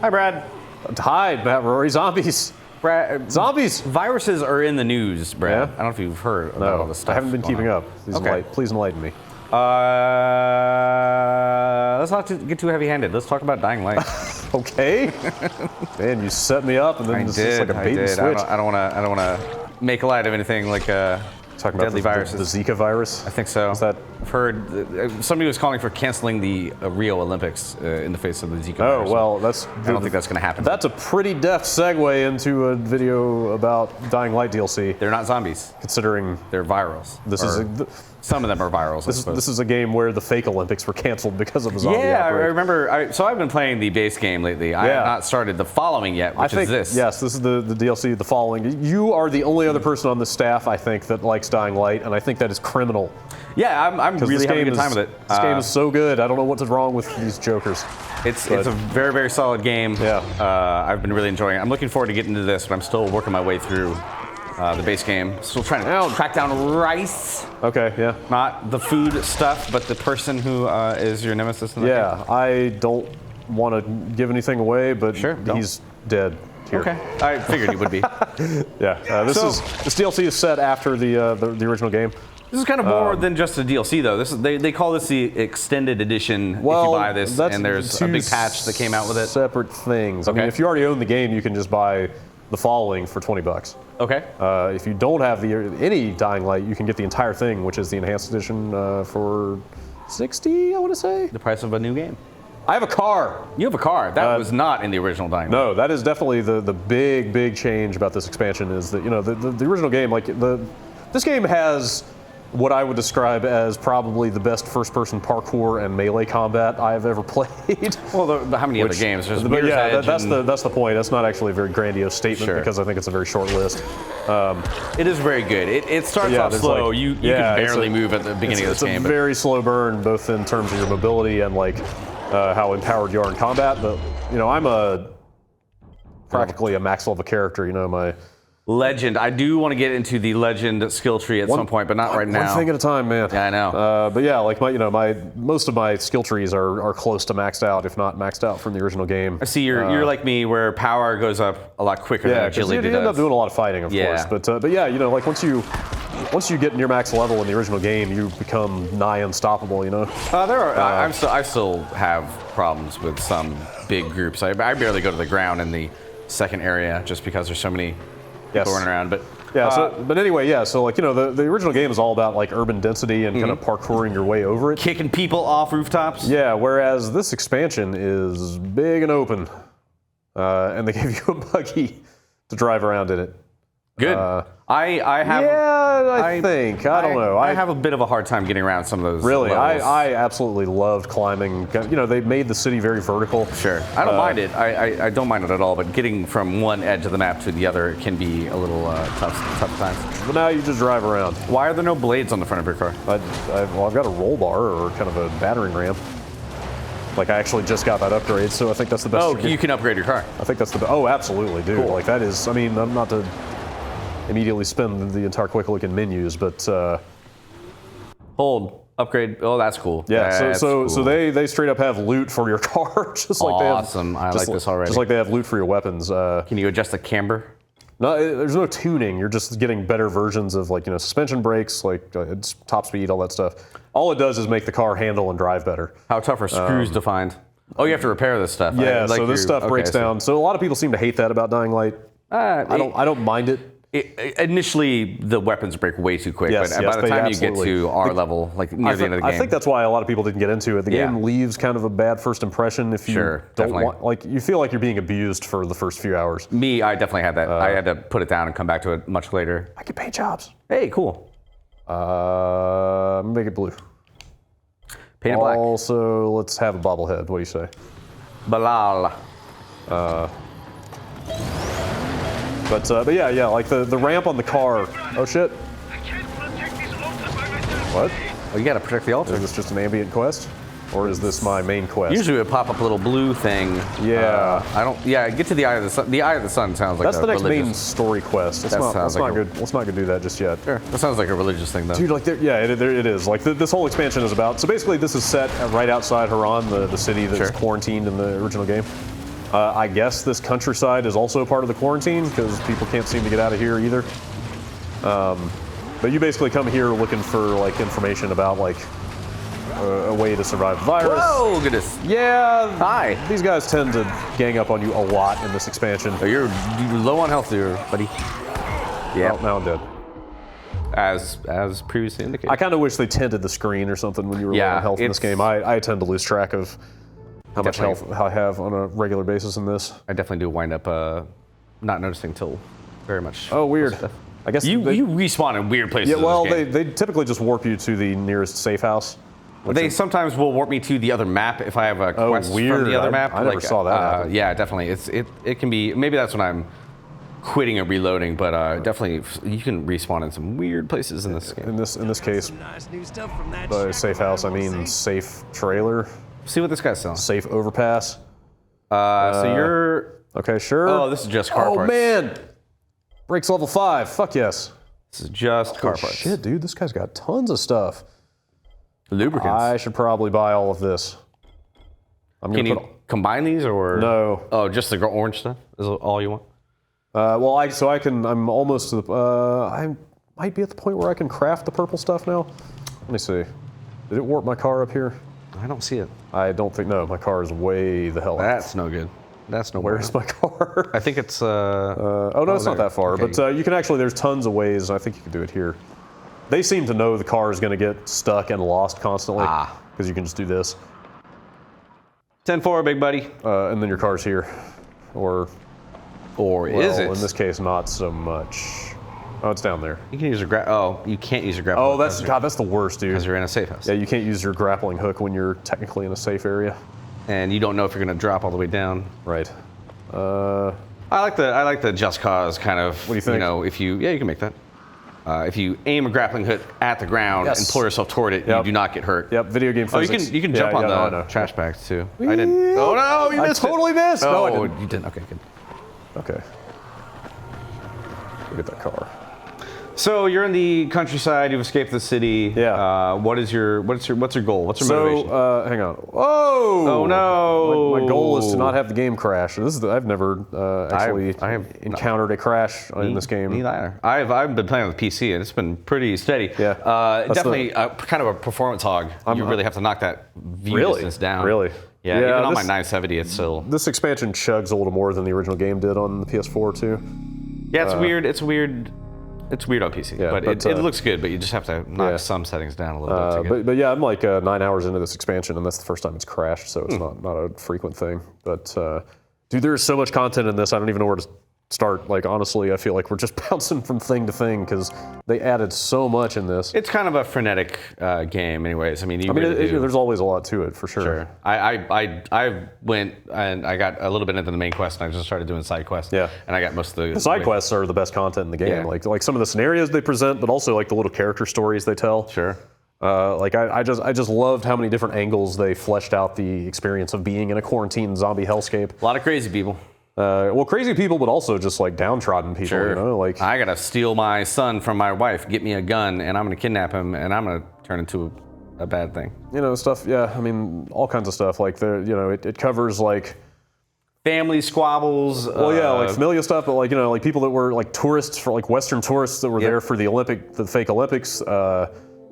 Hi, Brad. Hi, Matt, Rorie. Zombies. Brad, Zombies. Viruses are in the news, Brad. Yeah? I don't know if you've heard about all this stuff. I haven't been keeping up. Please enlighten me. Let's not get too heavy-handed. Let's talk about Dying Light. Okay. Man, you set me up, and then this is like a bait and switch. I don't want to make light of anything like Talking deadly about viruses. The Zika virus. I think so. Is that? I've heard somebody was calling for canceling the Rio Olympics in the face of the Zika virus. Oh well, I don't think that's going to happen. That's a pretty deft segue into a video about Dying Light DLC. They're not zombies. Considering they're virals. Some of them are virals. This is a game where the fake Olympics were canceled because of a zombie outbreak. I remember. So I've been playing the base game lately. I have not started the following yet, which is this. Yes, this is the DLC, the following. You are the only other person on the staff, I think, that likes Dying Light, and I think that is criminal. Yeah, I'm really having a good time with it. This game is so good. I don't know what's wrong with these jokers. It's a very, very solid game. Yeah. I've been really enjoying it. I'm looking forward to getting into this, but I'm still working my way through the base game. Still trying to track down Rice. Okay, yeah. Not the food stuff, but the person who is your nemesis in the game. I don't want to give anything away, but he's dead here. Okay, I figured he would be. This DLC is set after the original game. This is kind of more than just a DLC, though. This is they call this the extended edition if you buy this, and there's a big patch that came out with it. Separate things. Okay. I mean, if you already own the game, you can just buy the following for $20. Okay. If you don't have any Dying Light, you can get the entire thing, which is the enhanced edition for $60, I want to say. The price of a new game. I have a car. You have a car. That was not in the original Dying Light. No, that is definitely the big change about this expansion is that, the original game, this game has what I would describe as probably the best first-person parkour and melee combat I've ever played. Well, how many other games? There's Mirror's Edge that's the point. That's not actually a very grandiose statement because I think it's a very short list. It is very good. It starts off slow. You can barely move at the beginning of this game. It's a very slow burn, both in terms of your mobility and how empowered you are in combat. But I'm practically a max level character. My Legend. I do want to get into the Legend skill tree at some point, but not right now. One thing at a time, man. Yeah, I know. But yeah, most of my skill trees are close to maxed out, if not maxed out from the original game. I see you're like me, where power goes up a lot quicker than agility does. You end up doing a lot of fighting, of course. But yeah, once you get near max level in the original game, you become nigh unstoppable. I still have problems with some big groups. I barely go to the ground in the second area just because there's so many people running around, but the original game is all about urban density and kind of parkouring your way over it, kicking people off rooftops. Yeah, whereas this expansion is big and open, and they give you a buggy to drive around in it. Good. I don't know. I have a bit of a hard time getting around some of those. Really, levels. I absolutely loved climbing. They made the city very vertical. Sure, I don't mind it. I don't mind it at all. But getting from one edge of the map to the other can be a little tough times. But now you just drive around. Why are there no blades on the front of your car? I've got a roll bar or kind of a battering ram. I actually just got that upgrade, so I think that's the best. Oh, you can upgrade your car. I think that's the. Oh, absolutely, dude. Cool. That is. I'm not to immediately spin the entire quick look in menus, but hold, upgrade. Oh, that's cool. Yeah, so they straight up have loot for your car, just like they have. Awesome, I like this already. Just like they have loot for your weapons. Can you adjust the camber? No, there's no tuning. You're just getting better versions of suspension brakes, it's top speed, all that stuff. All it does is make the car handle and drive better. How tough are screws to find? Oh, you have to repair this stuff. Yeah, so this stuff breaks down. So a lot of people seem to hate that about Dying Light. I don't mind it. Initially, the weapons break way too quick, but by the time you get to our level, near the end of the game. I think that's why a lot of people didn't get into it. The game leaves kind of a bad first impression if you don't want, you feel like you're being abused for the first few hours. Me, I definitely had that. I had to put it down and come back to it much later. I get paint jobs. Hey, cool. Make it blue. Paint it black. Also, let's have a bobblehead. What do you say? Balal. But yeah, the ramp on the car. Oh shit. What? Oh, you gotta protect the altar. Is this just an ambient quest? Or is this my main quest? Usually it would pop up a little blue thing. Yeah. Get to the Eye of the Sun. The Eye of the Sun sounds like that's the next main story quest. Let's not go do that just yet. Sure. That sounds like a religious thing, though. Dude, it is. This whole expansion is about. So basically, this is set right outside Haran, the city that was quarantined in the original game. I guess this countryside is also part of the quarantine because people can't seem to get out of here either. But you basically come here looking for like information about like a way to survive the virus. Whoa, goodness. Yeah. Hi. These guys tend to gang up on you a lot in this expansion. Oh, you're low on health there, buddy. Yeah. Oh, now I'm dead. As previously indicated. I kind of wish they tinted the screen or something when you were low on health in this game. I tend to lose track of how much health I have on a regular basis in this. I definitely do wind up not noticing till very much. Oh, weird. I guess you respawn in weird places. Yeah, well, in this game. they typically just warp you to the nearest safe house. They sometimes will warp me to the other map if I have a quest from the other map. I never saw that happen. Yeah, definitely. It can be, maybe that's when I'm quitting or reloading, but definitely you can respawn in some weird places in this game. In this case, by safe house I mean safe trailer. See what this guy's selling. Safe overpass. So you're okay, sure. Oh, this is just car parts. Oh man, brakes level 5. Fuck yes. This is just car parts. Shit, dude, this guy's got tons of stuff. Lubricants. I should probably buy all of this. Can you combine these or no? Oh, just the orange stuff is all you want. Well, I'm almost to the. I might be at the point where I can craft the purple stuff now. Let me see. Did it warp my car up here? I don't see it. I don't think. No, my car is way the hell. That's no good. That's no. Where's my car? I think it's. Oh no, it's not that far. Okay. But you can actually. There's tons of ways. I think you can do it here. They seem to know the car is going to get stuck and lost constantly because you can just do this. 10-4, big buddy. And then your car's here, or is it? In this case, not so much. Oh, it's down there. You can use your you can't use your grappling. Oh, that's the worst, dude. Because you're in a safe house. Yeah, you can't use your grappling hook when you're technically in a safe area. And you don't know if you're going to drop all the way down. Right. I like the just cause kind of. What do you think? You know, if you can make that. If you aim a grappling hook at the ground and pull yourself toward it, you do not get hurt. Yep, video game physics. Oh, you can jump on the trash bags too. I didn't. Oh no, you missed I totally missed. Oh, no, I didn't. You didn't. Okay, good. Okay. Look at that car. So you're in the countryside. You've escaped the city. Yeah. What's your goal? What's your motivation? Hang on. Whoa! Oh no! My goal is to not have the game crash. I've never actually encountered a crash in this game. Neither. I've been playing on the PC and it's been pretty steady. Yeah. Definitely kind of a performance hog. You really have to knock that view distance down. Really? Yeah. Even on my 970, it's still. This expansion chugs a little more than the original game did on the PS4 too. Yeah, it's weird. It's weird. It's weird on PC, but it looks good. But you just have to knock some settings down a little bit. But yeah, I'm like 9 hours into this expansion, and that's the first time it's crashed, so it's not a frequent thing. But dude, there's so much content in this. I don't even know where to start. Like honestly, I feel like we're just bouncing from thing to thing because they added so much in this. It's kind of a frenetic game, anyways. I mean, there's always a lot to it for sure. I went and I got a little bit into the main quest, and I just started doing side quests. Yeah. And I got most of the side quests are the best content in the game. Yeah. Like some of the scenarios they present, but also like the little character stories they tell. Sure. I just loved how many different angles they fleshed out the experience of being in a quarantine zombie hellscape. A lot of crazy people. Well, crazy people, but also just like downtrodden people. Sure. You know, like I gotta steal my son from my wife, get me a gun, and I'm gonna kidnap him, and I'm gonna turn into a bad thing. You know, stuff. Yeah, I mean, all kinds of stuff. Like it covers like family squabbles. Well, yeah, like familial stuff, but like like people that were like tourists for like Western tourists that were there for the fake Olympics.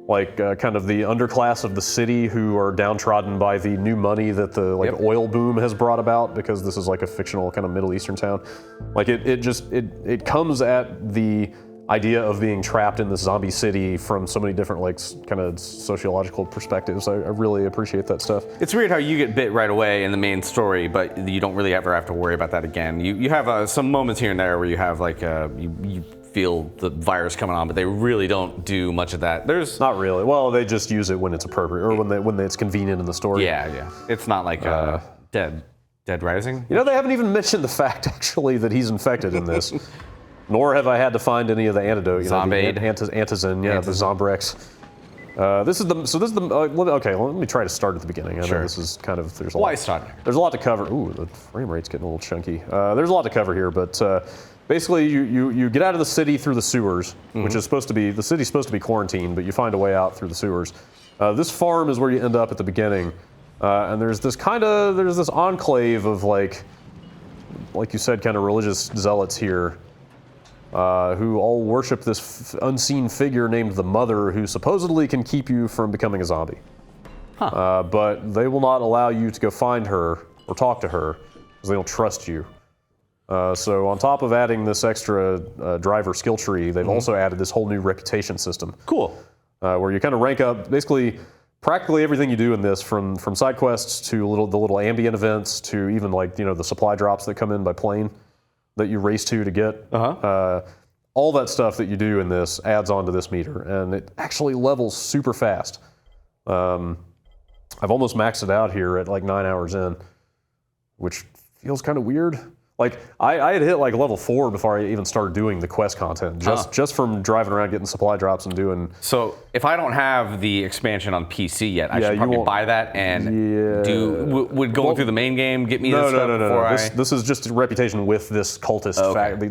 Kind of the underclass of the city who are downtrodden by the new money that the oil boom has brought about, because this is like a fictional kind of Middle Eastern town. Like it comes at the idea of being trapped in this zombie city from so many different kind of sociological perspectives. I really appreciate that stuff. It's weird how you get bit right away in the main story, but you don't really ever have to worry about that again. You have some moments here and there where you have you feel the virus coming on, but they really don't do much of that. There's not really. Well, they just use it when it's appropriate or when it's convenient in the story. Yeah. It's not like Dead Rising. You know, they haven't even mentioned the fact actually that he's infected in this. Nor have I had to find any of the antidote. Zombaid. Antizin, the Zombrex. Okay, let me try to start at the beginning. I know this is kind of, there's a lot to cover. Ooh, the frame rate's getting a little chunky. There's a lot to cover here, but basically you get out of the city through the sewers, which is the city's supposed to be quarantined, but you find a way out through the sewers. This farm is where you end up at the beginning, and there's this enclave of like you said, kind of religious zealots here who all worship this unseen figure named the Mother, who supposedly can keep you from becoming a zombie. Huh. But they will not allow you to go find her or talk to her because they don't trust you. So on top of adding this extra driver skill tree, they've also added this whole new reputation system. Cool. Where you kind of rank up basically practically everything you do in this, from side quests to the little ambient events to even like the supply drops that come in by plane that you race to get. All that stuff that you do in this adds on to this meter, and it actually levels super fast. I've almost maxed it out here at like 9 hours in, which feels kind of weird. Like I had hit like level 4 before I even started doing the quest content, just from driving around getting supply drops and doing. So if I don't have the expansion on PC yet, I should probably buy that and would going through the main game get me this stuff before I. This is just a reputation with this cultist.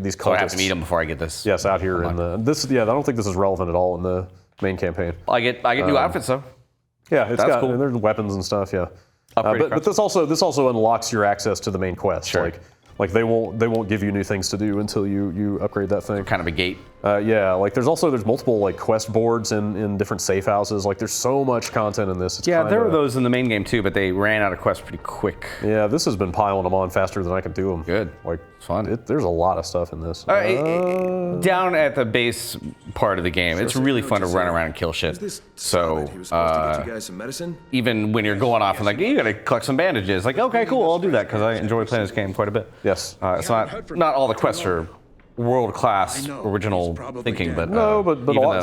These cultists. So I have to meet them before I get this. Yes, out here in the I don't think this is relevant at all in the main campaign. I get new outfits though. Yeah, it's That's cool. And there's weapons and stuff. Yeah, but this also unlocks your access to the main quest. Sure. Like they won't give you new things to do until you upgrade that thing. Kind of a gate. Yeah, like there's multiple like quest boards in different safe houses. Like there's so much content in this. It's there were those in the main game too, but they ran out of quests pretty quick. Yeah, this has been piling them on faster than I can do them. Good. Like it's fun. There's a lot of stuff in this. Down at the base part of the game, it's really fun to run around and kill shit. So even when you're going off and like you gotta collect some bandages, like okay, cool, I'll do that because I enjoy playing this game quite a bit. Yes. It's not all the quests are world-class original thinking, but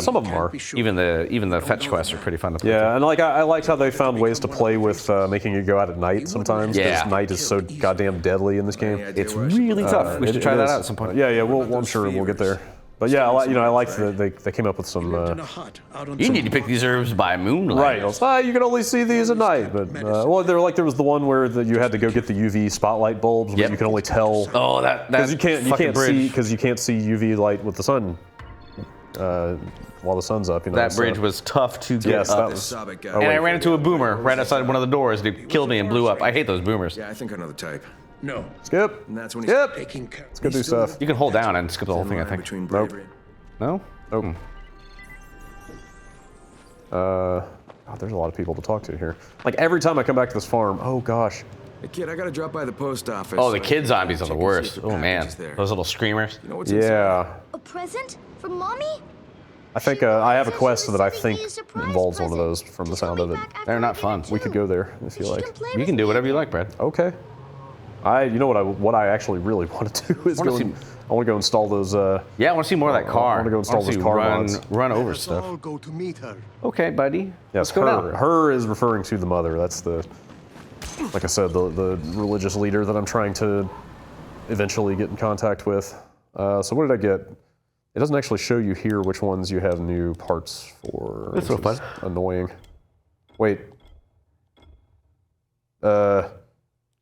some of them are. Even the fetch quests are pretty fun to play. Yeah, and like I liked how they found ways to play with making you go out at night sometimes. Because night is so goddamn deadly in this game. It's really tough. We should try that out at some point. Yeah, I'm sure we'll get there. But yeah, I like that they came up with some. You need to pick these herbs by moonlight. Right. You can only see these at night. But there was the one where you had to go get the UV spotlight bulbs, where you can only tell. Oh, because you can't see UV light with the sun while the sun's up. That bridge was tough to get up. And I ran into a boomer right outside one of the doors. And he killed me and blew up. I hate those boomers. Yeah, I think I know the type. No. Skip. And that's when Skip. Let's go do stuff. You can hold down and skip the whole thing, I think. Nope. No? Nope. There's a lot of people to talk to here. Like every time I come back to this farm, oh gosh. Hey kid, I gotta drop by the post office. Oh, the kid zombies are the worst. Oh man, those little screamers. You know what's inside? A present from mommy? I think I have a quest that I think involves one of those from the sound of it. They're not fun. We could go there if you like. You can do whatever you like, Brad. Okay. You know what I actually really want to do is I want to go install those. Yeah, I want to see more of that car. I want to go install those car mods. Run over stuff. I'll go to meet her. Okay, buddy. Yes, Let's go now. Her is referring to the mother. That's like I said, the religious leader that I'm trying to eventually get in contact with. So what did I get? It doesn't actually show you here which ones you have new parts for. That's so fun. Annoying. Wait.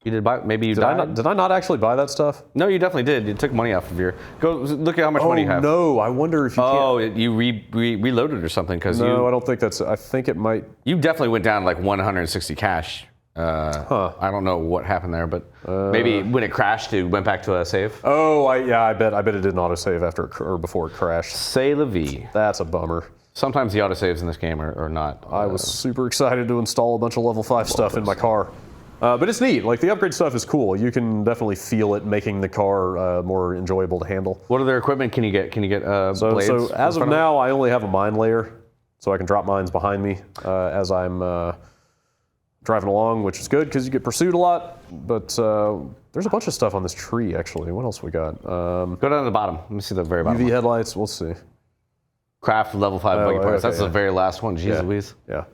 You did buy? Maybe you died? Did I not actually buy that stuff? No, you definitely did. You took money off of your. Go look at how much money you have. No, I wonder if you. Oh, you reloaded or something because No, I don't think that's. I think it might. You definitely went down like 160 cash. I don't know what happened there, but maybe when it crashed, it went back to a save. Oh, I bet it didn't autosave after or before it crashed. C'est la vie. That's a bummer. Sometimes the autosaves in this game are not. I was super excited to install a bunch of level 5 stuff in my car. But it's neat. Like the upgrade stuff is cool. You can definitely feel it making the car more enjoyable to handle. What other equipment can you get? Can you get blades? So as of now, I only have a mine layer, so I can drop mines behind me as I'm driving along, which is good because you get pursued a lot. But there's a bunch of stuff on this tree actually. What else we got? Go down to the bottom. Let me see the very bottom. UV headlights. We'll see. Craft level 5 buggy parts. That's the very last one. Jeez Louise. Yeah.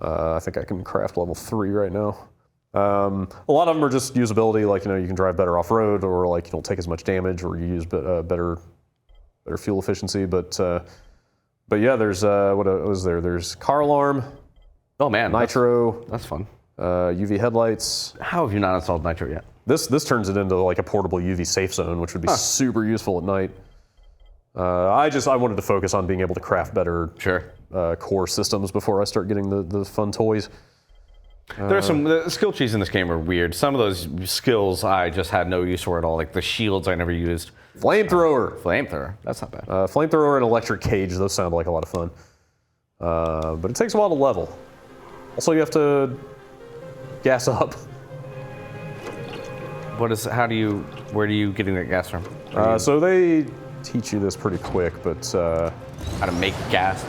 I think I can craft level 3 right now. A lot of them are just usability, like you can drive better off road, or like you don't take as much damage, or you use better fuel efficiency. But yeah, there's what was there? There's car alarm. Oh man, nitro. That's fun. UV headlights. How have you not installed nitro yet? This turns it into like a portable UV safe zone, which would be super useful at night. I wanted to focus on being able to craft better core systems before I start getting the fun toys. There's some the skill trees in this game are weird. Some of those skills I just had no use for at all. Like the shields I never used. Flamethrower. Flamethrower. That's not bad. Flamethrower and electric cage. Those sound like a lot of fun. But it takes a while to level. Also, you have to gas up. Where are you getting that gas from? So they teach you this pretty quick, but How to make gas?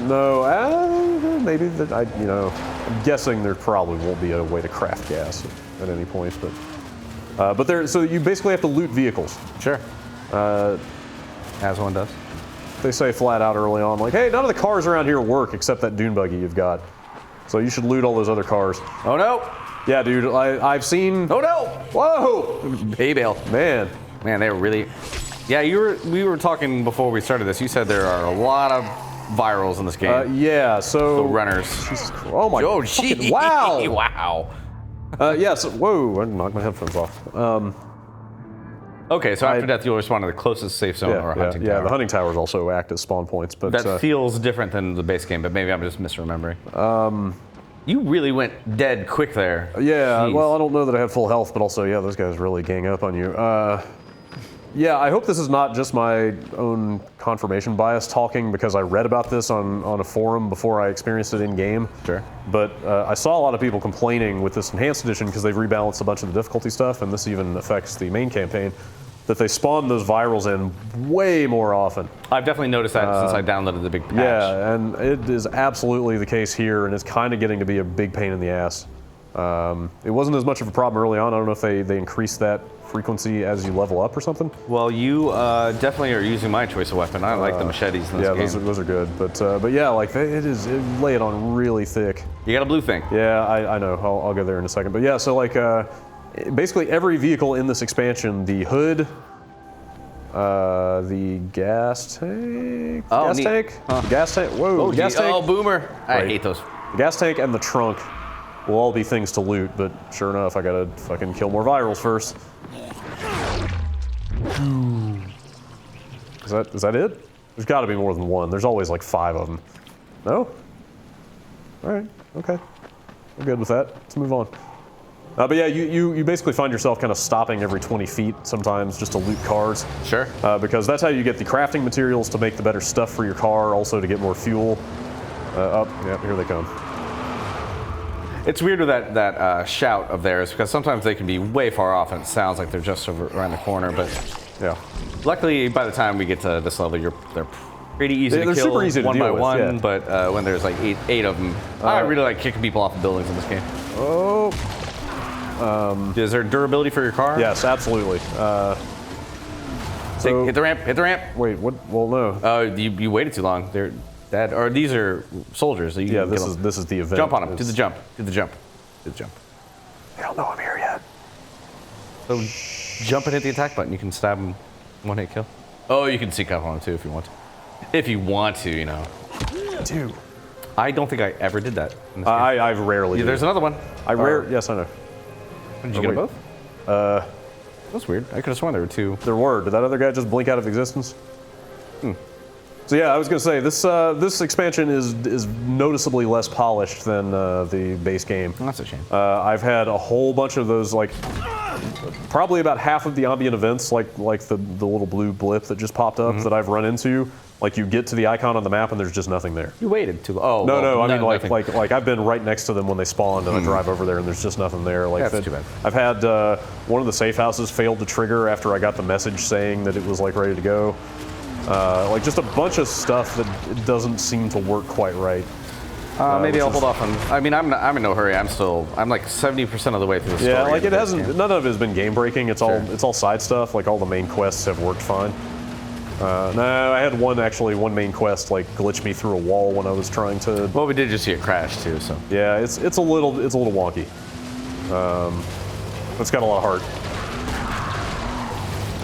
no, maybe that I'm guessing there probably won't be a way to craft gas at any point, but there. So you basically have to loot vehicles. Sure. As one does. They say flat out early on, like, hey, none of the cars around here work except that dune buggy you've got. So you should loot all those other cars. Oh no! Yeah, dude, I've seen. Oh no! Whoa! Hay bale. Man. Man, they were really. Yeah, we were talking before we started this. You said there are a lot of virals in this game. Yeah, so. The runners. Jesus Christ. Oh my. Oh, fucking- gee. Wow. Wow. Yeah. So, whoa! I knocked my headphones off. Okay, so after death, you'll respond to the closest safe zone or hunting tower. the hunting towers also act as spawn points, but That feels different than the base game, but maybe I'm just misremembering. You really went dead quick there. yeah. Jeez. Well, I don't know that I have full health, but also, yeah, those guys really gang up on you. Yeah, I hope this is not just my own confirmation bias talking, because I read about this on a forum before I experienced it in game. Sure. But I saw a lot of people complaining with this enhanced edition because they've rebalanced a bunch of the difficulty stuff, and this even affects the main campaign, that they spawn those virals in way more often. I've definitely noticed that since I downloaded the big patch. Yeah, and it is absolutely the case here, and it's kind of getting to be a big pain in the ass. It wasn't as much of a problem early on. I don't know if they increased that frequency as you level up or something. Well, you definitely are using my choice of weapon. I like the machetes in this Yeah, game. those are good, but yeah, like it lay it on really thick. You got a blue thing. Yeah, I know. I'll go there in a second. But yeah, so like basically every vehicle in this expansion, the hood, the gas tank, neat. Huh. gas tank. Whoa, Oh, gas gee. tank. Oh, boomer. I Right. hate those. The gas tank and the trunk will all be things to loot, but sure enough, I gotta fucking kill more virals first. Is that it? There's got to be more than one. There's always like 5 of them. No? All right. Okay. We're good with that. Let's move on. But yeah, you basically find yourself kind of stopping every 20 feet sometimes just to loot cars. Sure. Because that's how you get the crafting materials to make the better stuff for your car, also to get more fuel. Yeah, here they come. It's weird with that shout of theirs, because sometimes they can be way far off and it sounds like they're just over around the corner, but Yeah. luckily by the time we get to this level, they're pretty easy to They're kill super easy to one deal by with, one, yeah. but when there's like eight of them, I really like kicking people off of buildings in this game. Oh. Is there durability for your car? Yes, absolutely. So, Hit the ramp, hit the ramp. wait, what? Well, no. Oh, you waited too long. They're dead. Or these are soldiers. So you Yeah, can kill them. this is the event. Jump on them. Do the jump. Do the jump. Do the jump. They don't know I'm here yet. So jump and hit the attack button. You can stab them, one hit kill. Oh, you can sneak up on them too if you want to. If you want to, you know. Dude. I don't think I ever did that. In this game. I've rarely. Yeah, there's another one. Yes, I know. Did you get them both? That's weird. I could have sworn there were 2. There were. Did that other guy just blink out of existence? So yeah, I was gonna say this expansion is noticeably less polished than the base game. That's a shame. I've had a whole bunch of those, like probably about half of the ambient events, like the little blue blip that just popped up that I've run into. Like you get to the icon on the map and there's just nothing there. You waited too long. Oh, No, well, I mean nothing. like I've been right next to them when they spawned, and I drive over there and there's just nothing there. Like That's too bad. I've had one of the safe houses failed to trigger after I got the message saying that it was like ready to go. Like just a bunch of stuff that it doesn't seem to work quite right. Maybe which I'll is- hold off on. I mean, I'm in no hurry. I'm like 70% of the way through the story. Yeah, like of it this hasn't. game. None of it has been game breaking. It's all side stuff. Like all the main quests have worked fine. No, I had one main quest like glitch me through a wall when I was trying to. Well, we did just see it crash too, so. Yeah, it's a little wonky. It's got a lot of heart.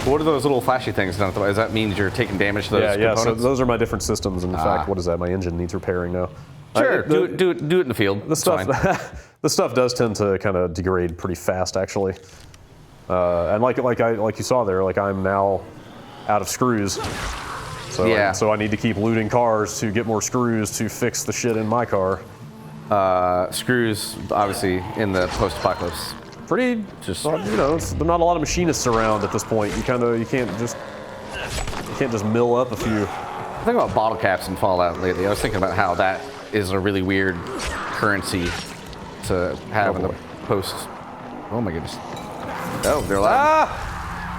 What are those little flashy things down at the bottom? Does that mean you're taking damage to those Yeah. So components? those are my different systems. And in fact, what is that? My engine needs repairing now. Sure, The- do it in the field. The It's stuff, fine. the stuff does tend to kind of degrade pretty fast, actually. And like you saw there, like I'm now out of screws. So Yeah. so I need to keep looting cars to get more screws to fix the shit in my car. Screws, obviously, in the post-apocalypse. Pretty, Just- you know, there's not a lot of machinists around at this point. You can't just mill up a few. I think about bottle caps in Fallout lately. I was thinking about how that is a really weird currency to have in the post. Oh my goodness. Oh, they're alive.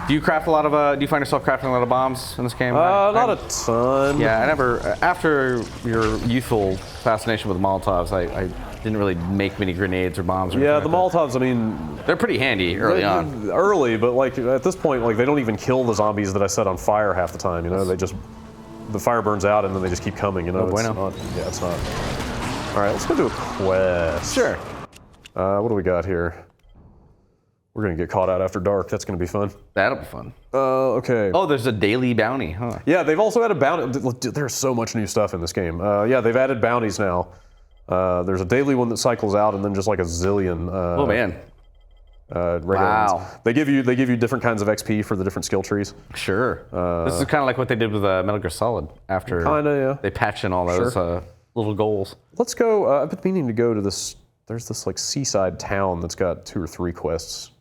Do you craft a lot of? Do you find yourself crafting a lot of bombs in this game? Not a ton. Yeah, I never. After your youthful fascination with Molotovs, I didn't really make many grenades or bombs. Or Yeah, anything the like Molotovs, I mean, that. They're pretty handy early on. Early, but like at this point, like they don't even kill the zombies that I set on fire half the time. You know, the fire burns out and then they just keep coming. You know, Oh, bueno. It's not. All right, let's go do a quest. Sure. What do we got here? We're gonna get caught out after dark. That's gonna be fun. That'll be fun. Okay. Oh, there's a daily bounty, huh? Yeah, they've also added bounty. There's so much new stuff in this game. Yeah, they've added bounties now. There's a daily one that cycles out, and then just like a zillion. Oh man. Regular Wow. ones. They give you different kinds of XP for the different skill trees. Sure. This is kind of like what they did with Metal Gear Solid after Kinda, yeah. they patched in all those little goals. Let's go. I've been meaning to go to this. There's this like seaside town that's got 2 or 3 quests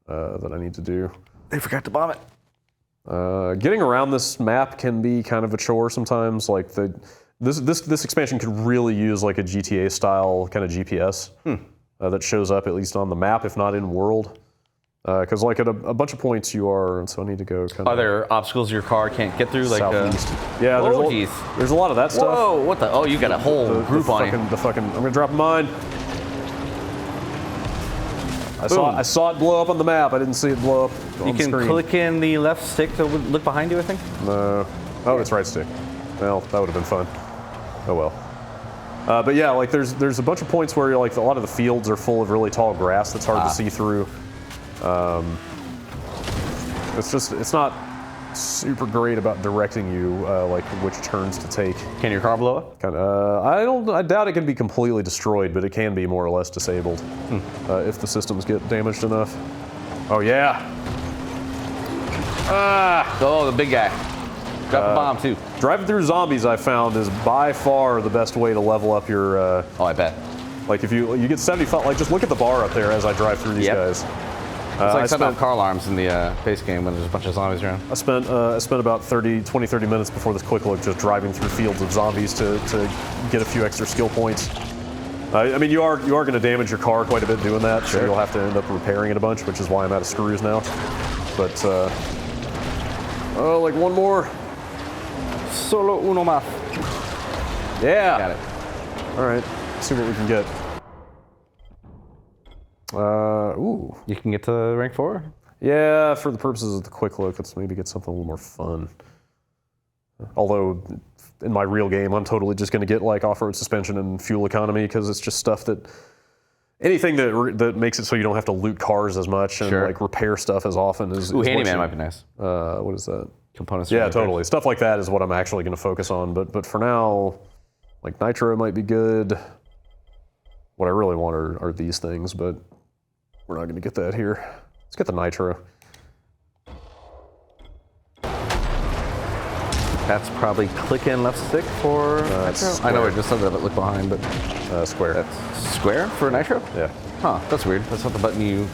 that I need to do. They forgot to bomb it. Getting around this map can be kind of a chore sometimes. Like this expansion could really use like a GTA style kind of GPS that shows up at least on the map, if not in world. Because like at a bunch of points you are, and so I need to go kind of. Are there obstacles your car can't get through? Like southeast. Yeah, Oh, there's a lot of that stuff. Whoa! What the? Oh, you got a whole group on you. I'm gonna drop a mine. I saw it blow up on the map. I didn't see it blow up on You the can screen. click in the left stick to look behind you, I think. No. Oh, it's right stick. Well, that would have been fun. Oh well. But yeah, like there's a bunch of points where like a lot of the fields are full of really tall grass that's hard to see through. It's not super great about directing you like which turns to take. Can your car blow up? I doubt it can be completely destroyed, but it can be more or less disabled if the systems get damaged enough. Oh yeah. Oh, the big guy. Drop a bomb too. Driving through zombies, I found, is by far the best way to level up your. Oh, I bet. Like if you get 75, like just look at the bar up there as I drive through these guys. It's like setting off car alarms in the base game when there's a bunch of zombies around. I spent about 30 minutes before this quick look just driving through fields of zombies to get a few extra skill points. I mean, you are going to damage your car quite a bit doing that, so you'll have to end up repairing it a bunch, which is why I'm out of screws now. But oh, like one more. Solo uno más. Yeah. Got it. All right. Let's see what we can get. Ooh. You can get to rank 4. Yeah, for the purposes of the quick look, let's maybe get something a little more fun. Although, in my real game, I'm totally just going to get like off-road suspension and fuel economy because it's just stuff that anything that makes it so you don't have to loot cars as much and like repair stuff as often is. Ooh, is handyman might be nice. What is that? Components. Yeah, totally. Stuff like that is what I'm actually going to focus on. But for now, like nitro might be good. What I really want are these things, but we're not going to get that here. Let's get the nitro. That's probably click in left stick for nitro. I know we just said that, but look behind. But Square. that's square for nitro. Yeah. Huh? That's weird. That's not the button you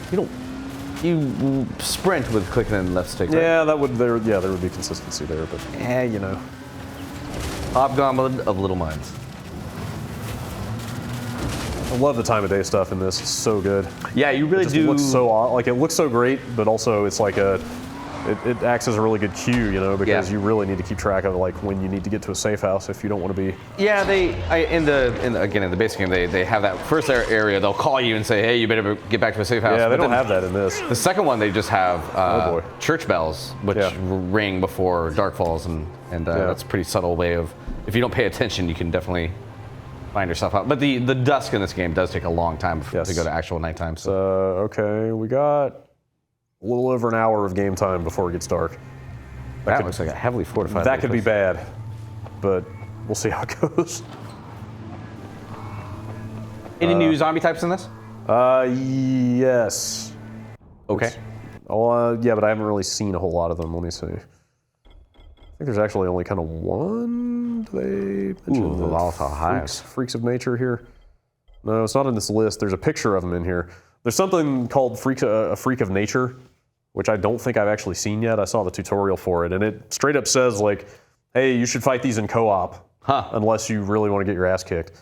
sprint with clicking in left stick. Right? Yeah, there would be consistency there, but you know. Hobgoblin of Little Minds. I love the time of day stuff in this. It's so good. Yeah, you really It do. looks so like it looks so great, but also it's like it acts as a really good cue, you know, because you really need to keep track of like when you need to get to a safe house if you don't want to be. Yeah, in the basic game they have that first area. They'll call you and say, hey, you better get back to a safe house. Yeah, they But don't then have that in this. The second one they just have Oh, boy. church bells, which ring before dark falls, and that's a pretty subtle way of, if you don't pay attention, you can definitely find yourself out. But the dusk in this game does take a long time to go to actual nighttime. So Okay, we got a little over an hour of game time before it gets dark. that looks like a heavily fortified. That could be place. bad, but we'll see how it goes. Any new zombie types in this? Yes. Okay. Yeah, but I haven't really seen a whole lot of them. Let me see. I think there's actually only kind of one. They mentioned the volatile hives. freaks of nature here. No, it's not in this list. There's a picture of them in here. There's something called a Freak of Nature, which I don't think I've actually seen yet. I saw the tutorial for it, and it straight up says, like, hey, you should fight these in co-op, unless you really want to get your ass kicked.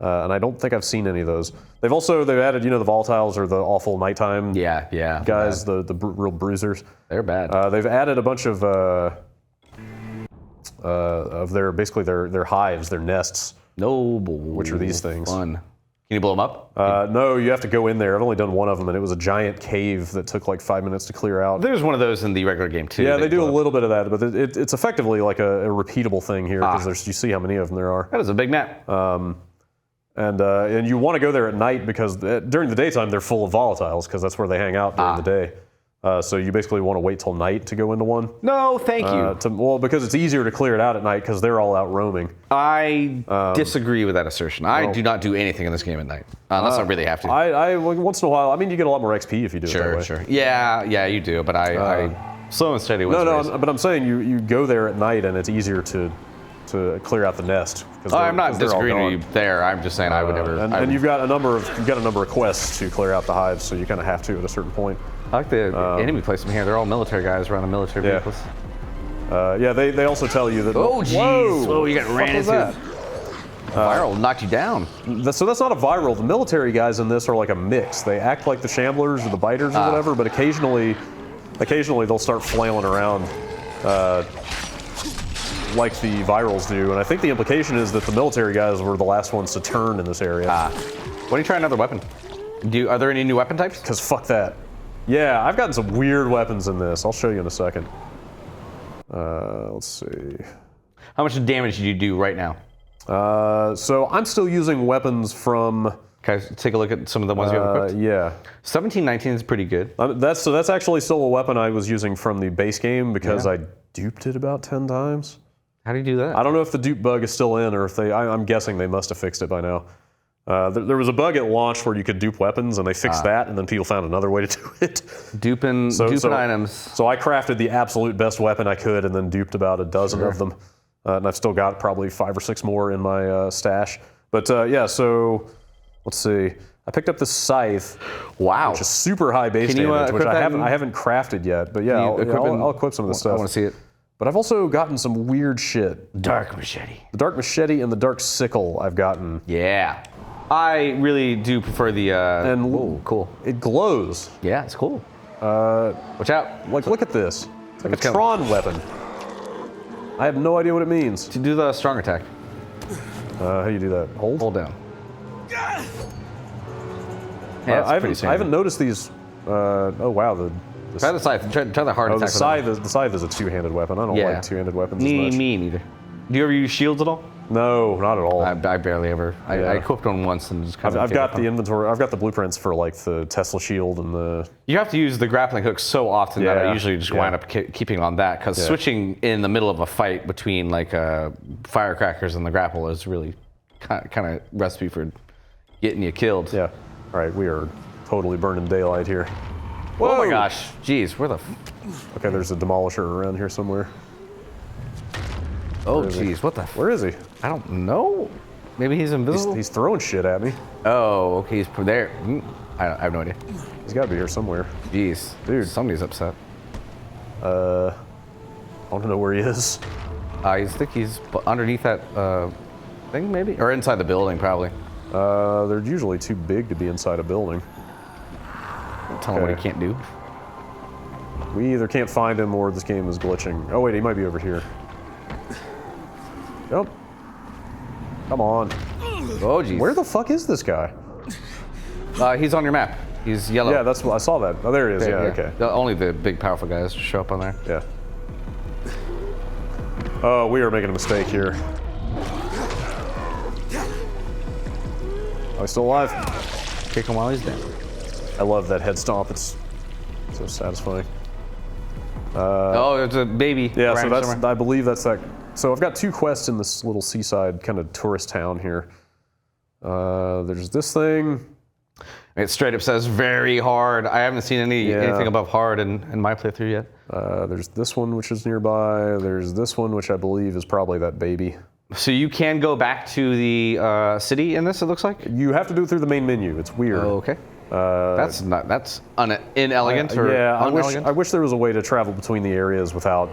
And I don't think I've seen any of those. They've added, the volatiles or the awful nighttime guys, the real bruisers. They're bad. They've added a bunch of their hives, their nests. Which are these things? Fun. Can you blow them up? No, you have to go in there. I've only done one of them, and it was a giant cave that took like 5 minutes to clear out. There's one of those in the regular game too. Yeah, they do a little bit of that, but it's effectively like a repeatable thing here because you see how many of them there are. That is a big map. And you want to go there at night because during the daytime they're full of volatiles because that's where they hang out during the day. So you basically want to wait till night to go into one. No, thank you. Because it's easier to clear it out at night because they're all out roaming. I disagree with that assertion. I do not do anything in this game at night unless I really have to. I once in a while. I mean, you get a lot more XP if you do it that way. Sure. Yeah, you do. But I slow and steady. But I'm saying you go there at night and it's easier to clear out the nest. I'm not disagreeing with you there. I'm just saying I would never. And you've got a number of quests to clear out the hives, so you kind of have to at a certain point. I like the enemy placement here. They're all military guys around the military vehicles. They also tell you that. Oh, jeez. Whoa, you got ran into that. Viral knocked you down. So that's not a viral. The military guys in this are like a mix. They act like the shamblers or the biters or whatever, but occasionally they'll start flailing around like the virals do. And I think the implication is that the military guys were the last ones to turn in this area. Why don't you try another weapon? Are there any new weapon types? Because fuck that. Yeah, I've gotten some weird weapons in this. I'll show you in a second. Let's see. How much damage do you do right now? So I'm still using weapons from... Okay, take a look at some of the ones you have equipped. Yeah. 1719 is pretty good. That's actually still a weapon I was using from the base game because I duped it about 10 times. How do you do that? I don't know if the dupe bug is still in or if I'm guessing they must have fixed it by now. There was a bug at launch where you could dupe weapons, and they fixed that, and then people found another way to do it. Duping items. So I crafted the absolute best weapon I could, and then duped about a dozen of them. And I've still got probably 5 or 6 more in my stash. But so let's see. I picked up this scythe. Wow. Which is super high base damage, which I haven't crafted yet. But yeah, I'll equip some of this stuff. I want to see it. But I've also gotten some weird shit. Dark machete. The dark machete and the dark sickle I've gotten. Yeah. I really do prefer the... cool. It glows. Yeah, it's cool. Watch out. Like, look at this. It's like a Tron weapon. I have no idea what it means. To do the strong attack. How do you do that? Hold down. Yeah, I haven't noticed these... oh, wow. Try the scythe. Try the hard attack. The scythe is a two-handed weapon. I don't like two-handed weapons as much. Me neither. Do you ever use shields at all? No, not at all. I barely ever. I equipped one once and just kind of. I've got the inventory. I've got the blueprints for like the Tesla shield and the. You have to use the grappling hook so often that I usually just wind up keeping on that because switching in the middle of a fight between like firecrackers and the grapple is really kind of recipe for getting you killed. Yeah. All right, we are totally burning daylight here. Whoa. Oh my gosh! Jeez, where the? Okay, there's a demolisher around here somewhere. Oh jeez, what the? Where is he? I don't know. Maybe he's invisible. He's throwing shit at me. Oh, okay, he's there. I have no idea. He's got to be here somewhere. Jeez, dude, somebody's upset. I don't know where he is. I think he's underneath that thing, maybe, or inside the building, probably. They're usually too big to be inside a building. Tell him what he can't do. We either can't find him or this game is glitching. Oh wait, he might be over here. Yep. Come on. Oh jeez. Where the fuck is this guy? He's on your map. He's yellow. Yeah, that's what I saw that. Oh, there he is. Yeah, okay. Only the big, powerful guys show up on there. Yeah. Oh, we are making a mistake here. Oh, he's still alive. Kick him while he's down. I love that head stomp. It's so satisfying. Oh, it's a baby. Yeah, so that's. I believe that's that. So I've got 2 quests in this little seaside kind of tourist town here. There's this thing. It straight up says very hard. I haven't seen anything above hard in my playthrough yet. There's this one which is nearby. There's this one which I believe is probably that baby. So you can go back to the city in this, it looks like? You have to do it through the main menu. It's weird. Oh, okay. That's inelegant or Yeah, unelegant. I wish there was a way to travel between the areas without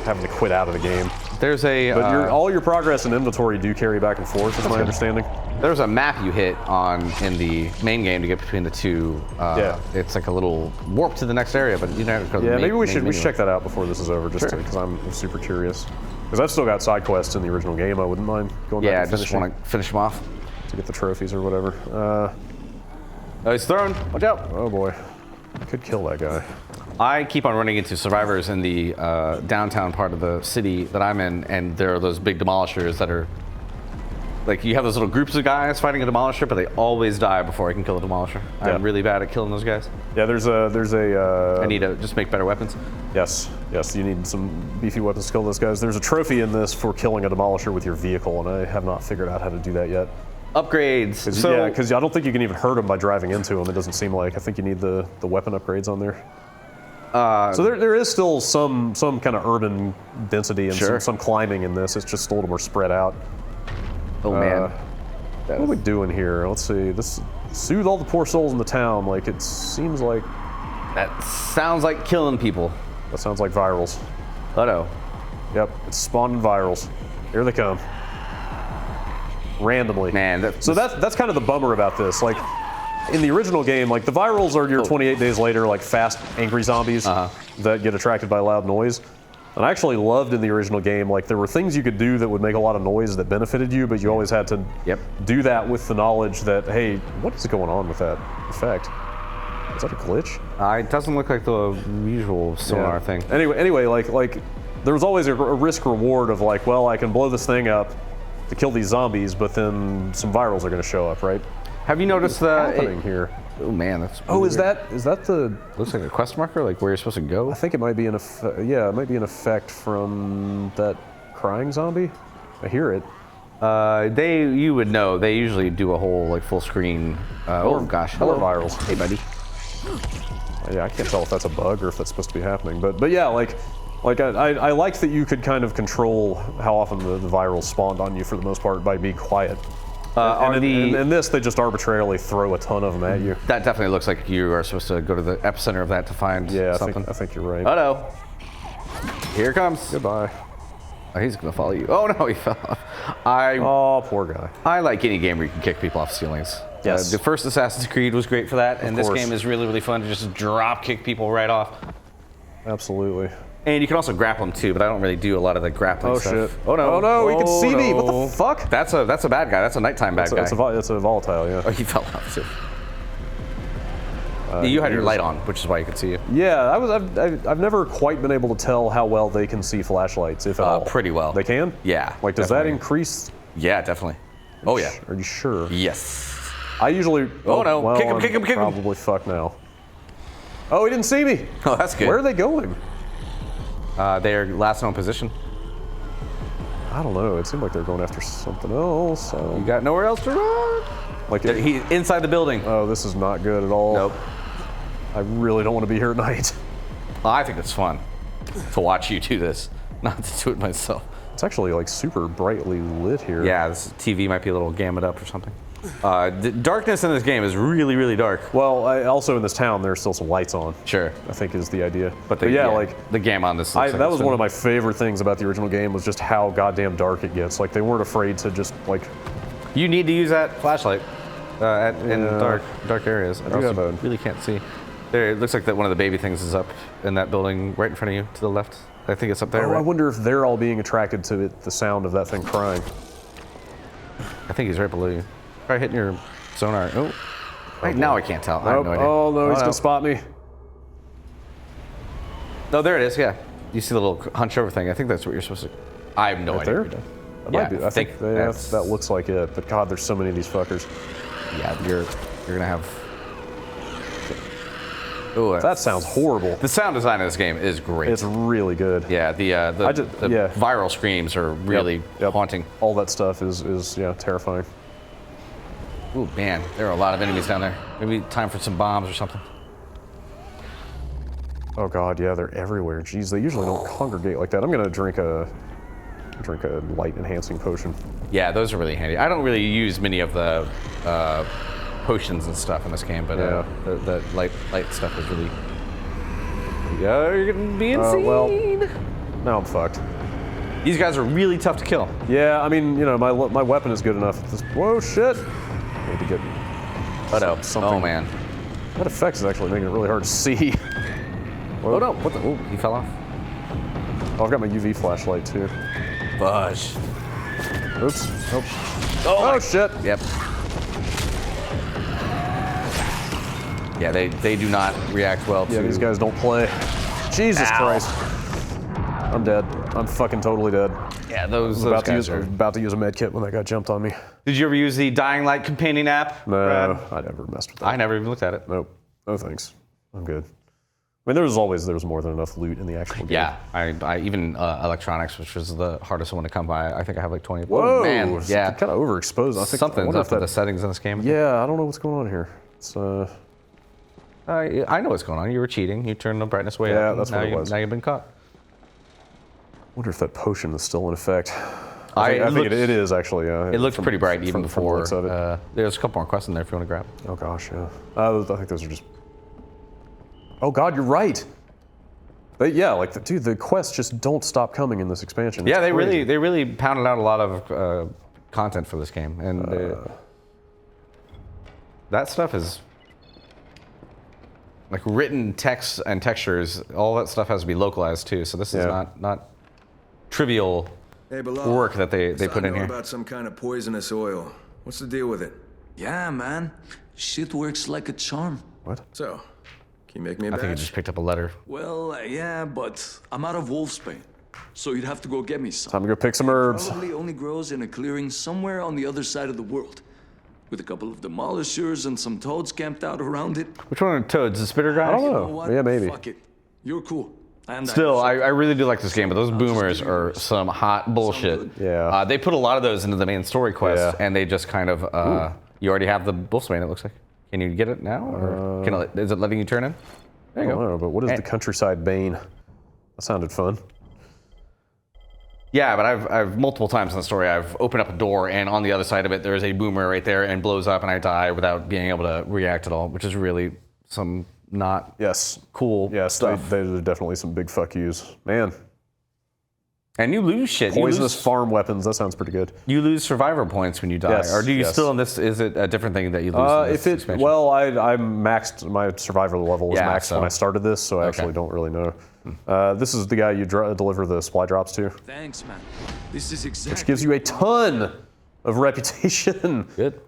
having to quit out of the game. There's a But all your progress and inventory do carry back and forth, is my understanding. there's a map you hit on in the main game to get between the two. Yeah. It's like a little warp to the next area, but you know. Yeah, maybe we should check that out before this is over, just because I'm super curious. Because I've still got side quests in the original game. I wouldn't mind going back Yeah, and I just want to finish them off. to get the trophies or whatever. Oh, he's thrown. Watch out. Oh boy, I could kill that guy. I keep on running into survivors in the downtown part of the city that I'm in, and there are those big demolishers that are like you have those little groups of guys fighting a demolisher, but they always die before I can kill a demolisher. Yeah. I'm really bad at killing those guys. Yeah, there's a. I need to just make better weapons. Yes, you need some beefy weapons to kill those guys. There's a trophy in this for killing a demolisher with your vehicle, and I have not figured out how to do that yet. Upgrades. So, Because I don't think you can even hurt them by driving into them. It doesn't seem like. I think you need the weapon upgrades on there. So there is still some kind of urban density and some climbing in this. It's just a little more spread out. oh man. What are we doing here? Let's see. This soothe all the poor souls in the town. Like it seems like That sounds like killing people. that sounds like virals. Uh-oh. Yep, it's spawning virals. Here they come. Randomly. Man, So that's kind of the bummer about this. Like in the original game, like the virals are your 28 days later, like fast, angry zombies that get attracted by loud noise. And I actually loved in the original game, like there were things you could do that would make a lot of noise that benefited you, but you always had to do that with the knowledge that, hey, what is going on with that effect? Is that a glitch? it doesn't look like the usual sonar thing. Anyway, like there was always a risk reward of like, well, I can blow this thing up to kill these zombies, but then some virals are going to show up, right? Have you noticed What's happening here? Oh man, that's. Oh, really is weird. that the? Looks like a quest marker, like where you're supposed to go. I think it might be an effect. Yeah, it might be an effect from that crying zombie. I hear it. You would know. They usually do a whole like full screen. Oh gosh, Hello, hello. virals. Hey, buddy. Yeah, I can't tell if that's a bug or if that's supposed to be happening. But yeah, like I liked that you could kind of control how often the virals spawned on you for the most part by being quiet. In this, they just arbitrarily throw a ton of them at you. That definitely looks like you are supposed to go to the epicenter of that to find something. I think you're right. Uh-oh. Here it comes. Goodbye. Oh, he's gonna follow you. Oh no, he fell off. Oh, poor guy. I like any game where you can kick people off ceilings. Yes. The first Assassin's Creed was great for that, and this course. game is really, really fun to just drop kick people right off. Absolutely. And you can also grapple them too, but I don't really do a lot of the grappling Oh stuff. shit. Oh no. Oh no, he can see me. What the no. fuck? That's a bad guy. That's a nighttime bad guy. It's a volatile, yeah. Oh, he fell off too. You had your light on, which is why you could see you. Yeah, I've never quite been able to tell how well they can see flashlights, if at all. Pretty well. They can? Yeah. Like, does definitely. that increase? Yeah, definitely. Oh yeah. Are you sure? Yes. I usually. Oh, no. Well, Kick him, I'm kick him, kick him. Probably fucked now. Oh, he didn't see me. Oh, that's good. Where are they going? They're last known position. I don't know. It seemed like they're going after something else. You got nowhere else to run. Like He's inside the building. Oh, this is not good at all. Nope. I really don't want to be here at night. I think it's fun to watch you do this, not to do it myself. It's actually like super brightly lit here. Yeah, this TV might be a little gammed up or something. The darkness in this game is really, really dark. Well, also in this town, there's still some lights on. Sure. I think is the idea. But yeah, like the game on this. Looks like that it's was been- one of my favorite things about the original game was just how goddamn dark it gets. Like they weren't afraid to just like. You need to use that flashlight in dark areas. I do have a- really can't see. There, it looks like that one of the baby things is up in that building right in front of you to the left. I think it's up there. Oh, right? I wonder if they're all being attracted to the sound of that thing crying. I think he's right below you. Try hitting your sonar. Oh, right now I can't tell. I have no idea. Oh no, he's no. gonna spot me. Oh, there it is. Yeah, you see the little hunch over thing. I think that's what you're supposed to. I have no Right idea. there? What you're doing. That Yeah, might be. I think that's- that looks like it. But God, there's so many of these fuckers. Yeah, you're gonna have. Oh, That sounds horrible. The sound design of this game is great. It's really good. Yeah, the viral screams are really Yep. haunting. All that stuff is terrifying. Ooh, man, there are a lot of enemies down there. Maybe time for some bombs or something. Oh God, yeah, they're everywhere. Jeez, they usually don't congregate like that. I'm gonna drink a Drink a light enhancing potion. Yeah, those are really handy. I don't really use many of the potions and stuff in this game, but the light stuff is really. Yeah, you're gonna be insane. Well, now I'm fucked. These guys are really tough to kill. Yeah, I mean, my weapon is good enough. Whoa, shit! Need to get something. Oh man. That effect is actually making it really hard to see. Oh no! What the? Oh, he fell off. Oh, I've got my UV flashlight too. Fudge. Oops. Oh shit! Yep. Yeah, they do not react well to. Yeah, these guys don't play. Jesus Ow. Christ. I'm dead. I'm fucking totally dead. Yeah, those I was guys are. about to use a med kit when that guy jumped on me. Did you ever use the Dying Light companion app? No, Brad? I never messed with that. I never even looked at it. Nope. No thanks. I'm good. I mean, there was more than enough loot in the actual game. Yeah, I even electronics, which was the hardest one to come by. I think I have like 20. Whoa, Oh, man. Yeah. Kind of overexposed. I think Something's I up with the settings in this game. Yeah, I don't know what's going on here. It's I know what's going on. You were cheating. You turned the brightness way up. Yeah, and that's now what it was. Now you've been caught. wonder if that potion is still in effect. I think it is actually. It looks pretty bright even from the before. looks of it. There's a couple more quests in there if you want to grab. Oh gosh, yeah. I think those are just. Oh God, you're right. But yeah, like dude, the quests just don't stop coming in this expansion. Yeah, It's they crazy. really pounded out a lot of content for this game, and that stuff is like written text and textures. All that stuff has to be localized too. So this is not trivial Hey, Bilal. work that they put in I know here. about some kind of poisonous oil. What's the deal with it? Yeah, man. Shit works like a charm. What? So, can you make me a I think I batch? just picked up a letter. Well, yeah, but I'm out of wolfsbane. So you'd have to go get me some. Time to go pick some herbs. Probably only grows in a clearing somewhere on the other side of the world. With a couple of demolishers and some toads camped out around it. Which one are Toads? The spitter guy? I don't You know. know what? Yeah, maybe. Fuck it. You're cool. And Still, I really do like this game, but those boomers are some hot bullshit. Yeah. They put a lot of those into the main story quest, Yeah. and they just kind of. You already have the Wolfsbane, it looks like. Can you get it now? Or is it letting you turn in? There I you don't go. know, but what is Hey. the countryside bane? That sounded fun. Yeah, but I've multiple times in the story, I've opened up a door, and on the other side of it, there's a boomer right there and blows up, and I die without being able to react at all, which is really some not Yes. cool Yes, stuff. they are definitely some big fuck yous. Man, And you lose shit. poisonous farm weapons, that sounds pretty good. You lose survivor points when you die, Yes, or do you yes. still in this? Is it a different thing that you lose? In this expansion? Well, I maxed, my survivor level was Yeah, maxed so- when I started this, so I actually don't really know. This is the guy you deliver the supply drops to, Thanks, man. This is exactly. which gives you a ton of reputation. Good.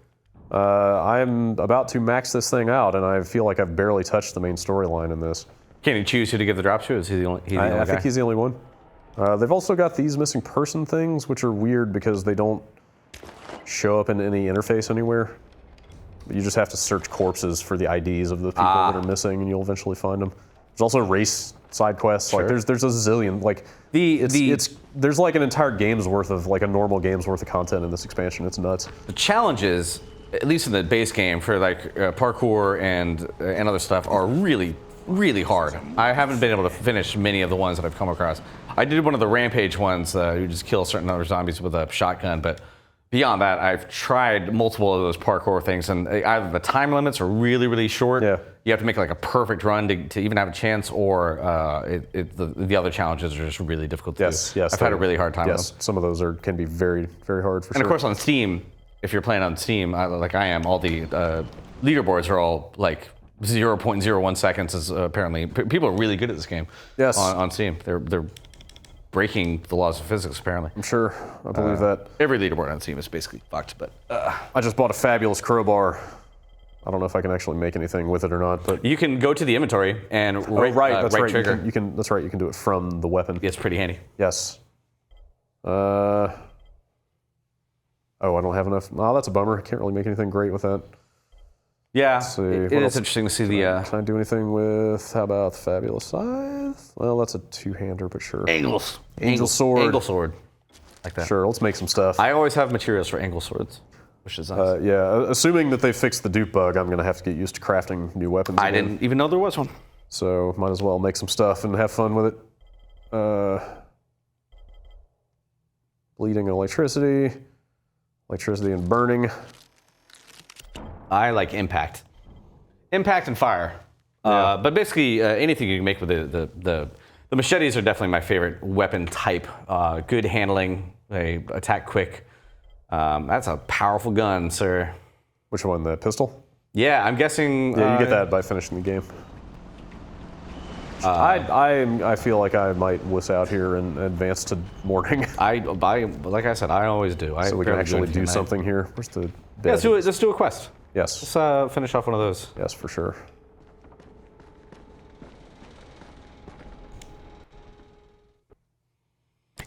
I'm about to max this thing out, and I feel like I've barely touched the main storyline in this. Can you choose who to give the drops to? Is he the only? I think he's the only one. They've also got these missing person things, which are weird because they don't show up in any interface anywhere. You just have to search corpses for the IDs of the people that are missing, and you'll eventually find them. There's also race side quests. Like there's a zillion. Like there's like an entire game's worth of like a normal game's worth of content in this expansion. It's nuts. The challenges, at least in the base game, for like parkour and other stuff, are really hard. I haven't been able to finish many of the ones that I've come across. I did one of the rampage ones. You just kill certain other zombies with a shotgun, but beyond that, I've tried multiple of those parkour things, and either the time limits are really short. Yeah. You have to make like a perfect run to even have a chance, or the other challenges are just really difficult to do. Yes. I've had a really hard time with them. Yes, some of those can be very hard for sure. And of course on Steam, if you're playing on Steam, like I am, all the leaderboards are all like 0.01 seconds is apparently, people are really good at this game. Yes. On Steam. They're breaking the laws of physics apparently. I'm sure. I believe that. Every leaderboard on Steam is basically fucked, but I just bought a fabulous crowbar. I don't know if I can actually make anything with it or not, but you can go to the inventory and that's right right. trigger. You can. That's right. You can do it from the weapon. It's pretty handy. Yes. Oh, I don't have enough. Oh, that's a bummer. I can't really make anything great with that. Yeah, See, it what is else? interesting to see Can I do anything with? How about the fabulous scythe? Well, that's a two-hander, but sure. angles. Angel sword. Angle sword. Like that. Sure. Let's make some stuff. I always have materials for angle swords, which is nice. Yeah. Assuming that they fixed the dupe bug, I'm gonna have to get used to crafting new weapons. I again. didn't even know there was one. So might as well make some stuff and have fun with it. bleeding and electricity and burning. I like impact. Impact and fire. Yeah. But basically, anything you can make with the machetes are definitely my favorite weapon type. Good handling, they attack quick. That's a powerful gun, sir. Which one, the pistol? Yeah, I'm guessing. Yeah, you get that by finishing the game. I feel like I might wuss out here and advance to morning. Like I said, I always do. So we can actually do something here. Where's the bed? Yeah, let's do a quest. Yes. Let's finish off one of those. Yes, for sure.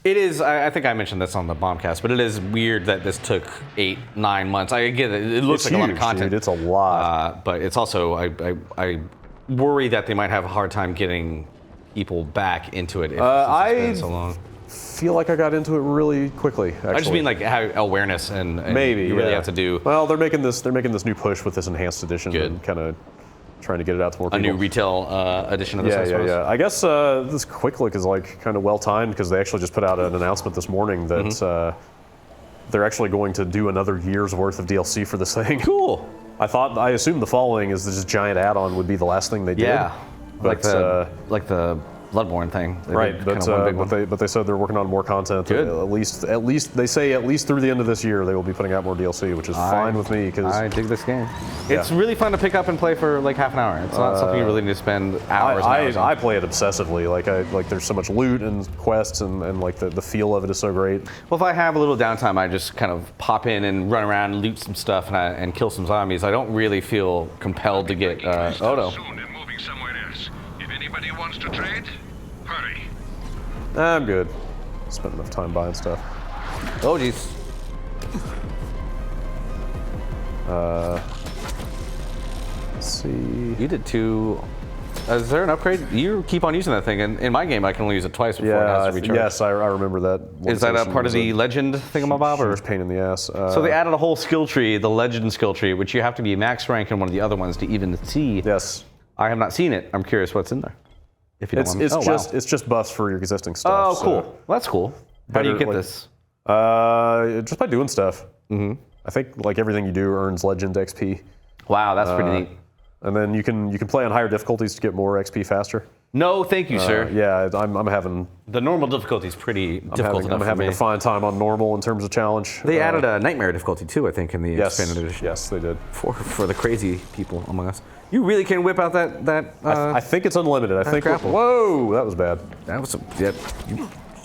It is, I think I mentioned this on the Bombcast, but it is weird that this took 8-9 months. I get it. It looks It's like a lot of huge, content. dude. It's a lot. But it's also, I worry that they might have a hard time getting people back into it if it's been so long. Feel like I got into it really quickly. Actually. I just mean like how awareness and maybe you really have to do Well, they're making this new push with this enhanced edition Good. and kind of trying to get it out to more a people. new retail edition of this. I suppose. I guess this quick look is like kind of well timed because they actually just put out an announcement this morning that they're actually going to do another year's worth of DLC for this thing. Cool. I assumed the following is this giant add-on would be the last thing they did. Yeah. But like the Bloodborne thing. They right, did but kind of one big one. but they said they're working on more content. Good. At least they say at least through the end of this year they will be putting out more DLC, which is fine with me because I dig this game. Yeah. It's really fun to pick up and play for like half an hour. It's not something you really need to spend hours and hours on. I play it obsessively. Like there's so much loot and quests and like the feel of it is so great. Well, if I have a little downtime, I just kind of pop in and run around, loot some stuff, and kill some zombies. I don't really feel compelled to get. Oh no. Soon and moving somewhere else. If anybody wants to trade, hurry. I'm good. Spent enough time buying stuff. Oh jeez. Let's see. You did two. Is there an upgrade? You keep on using that thing, and in my game, I can only use it twice before it has to recharge. Yes, I remember that. Is that a part of the legend thingamabob, or? Huge pain in the ass. So they added a whole skill tree, the legend skill tree, which you have to be max rank in one of the other ones to even see. Yes. I have not seen it. I'm curious what's in there. If you don't It's want me. it's just buffs for your existing Oh, stuff. cool. So, Well, that's cool. How do you get like- this? just by doing stuff. Mm-hmm. I think like everything you do earns legend XP, Wow, that's pretty neat. and then you can play on higher difficulties to get more XP faster. No, thank you, sir. Yeah, I'm having The normal difficulty is pretty difficult enough I'm having for a me. fine time on normal in terms of challenge. They added a nightmare difficulty too, I think, in the yes, expanded edition. yes, they did. For the crazy people among us. You really can whip out that. I think it's unlimited. I think. grapple. Whoa, that was bad. That was yep.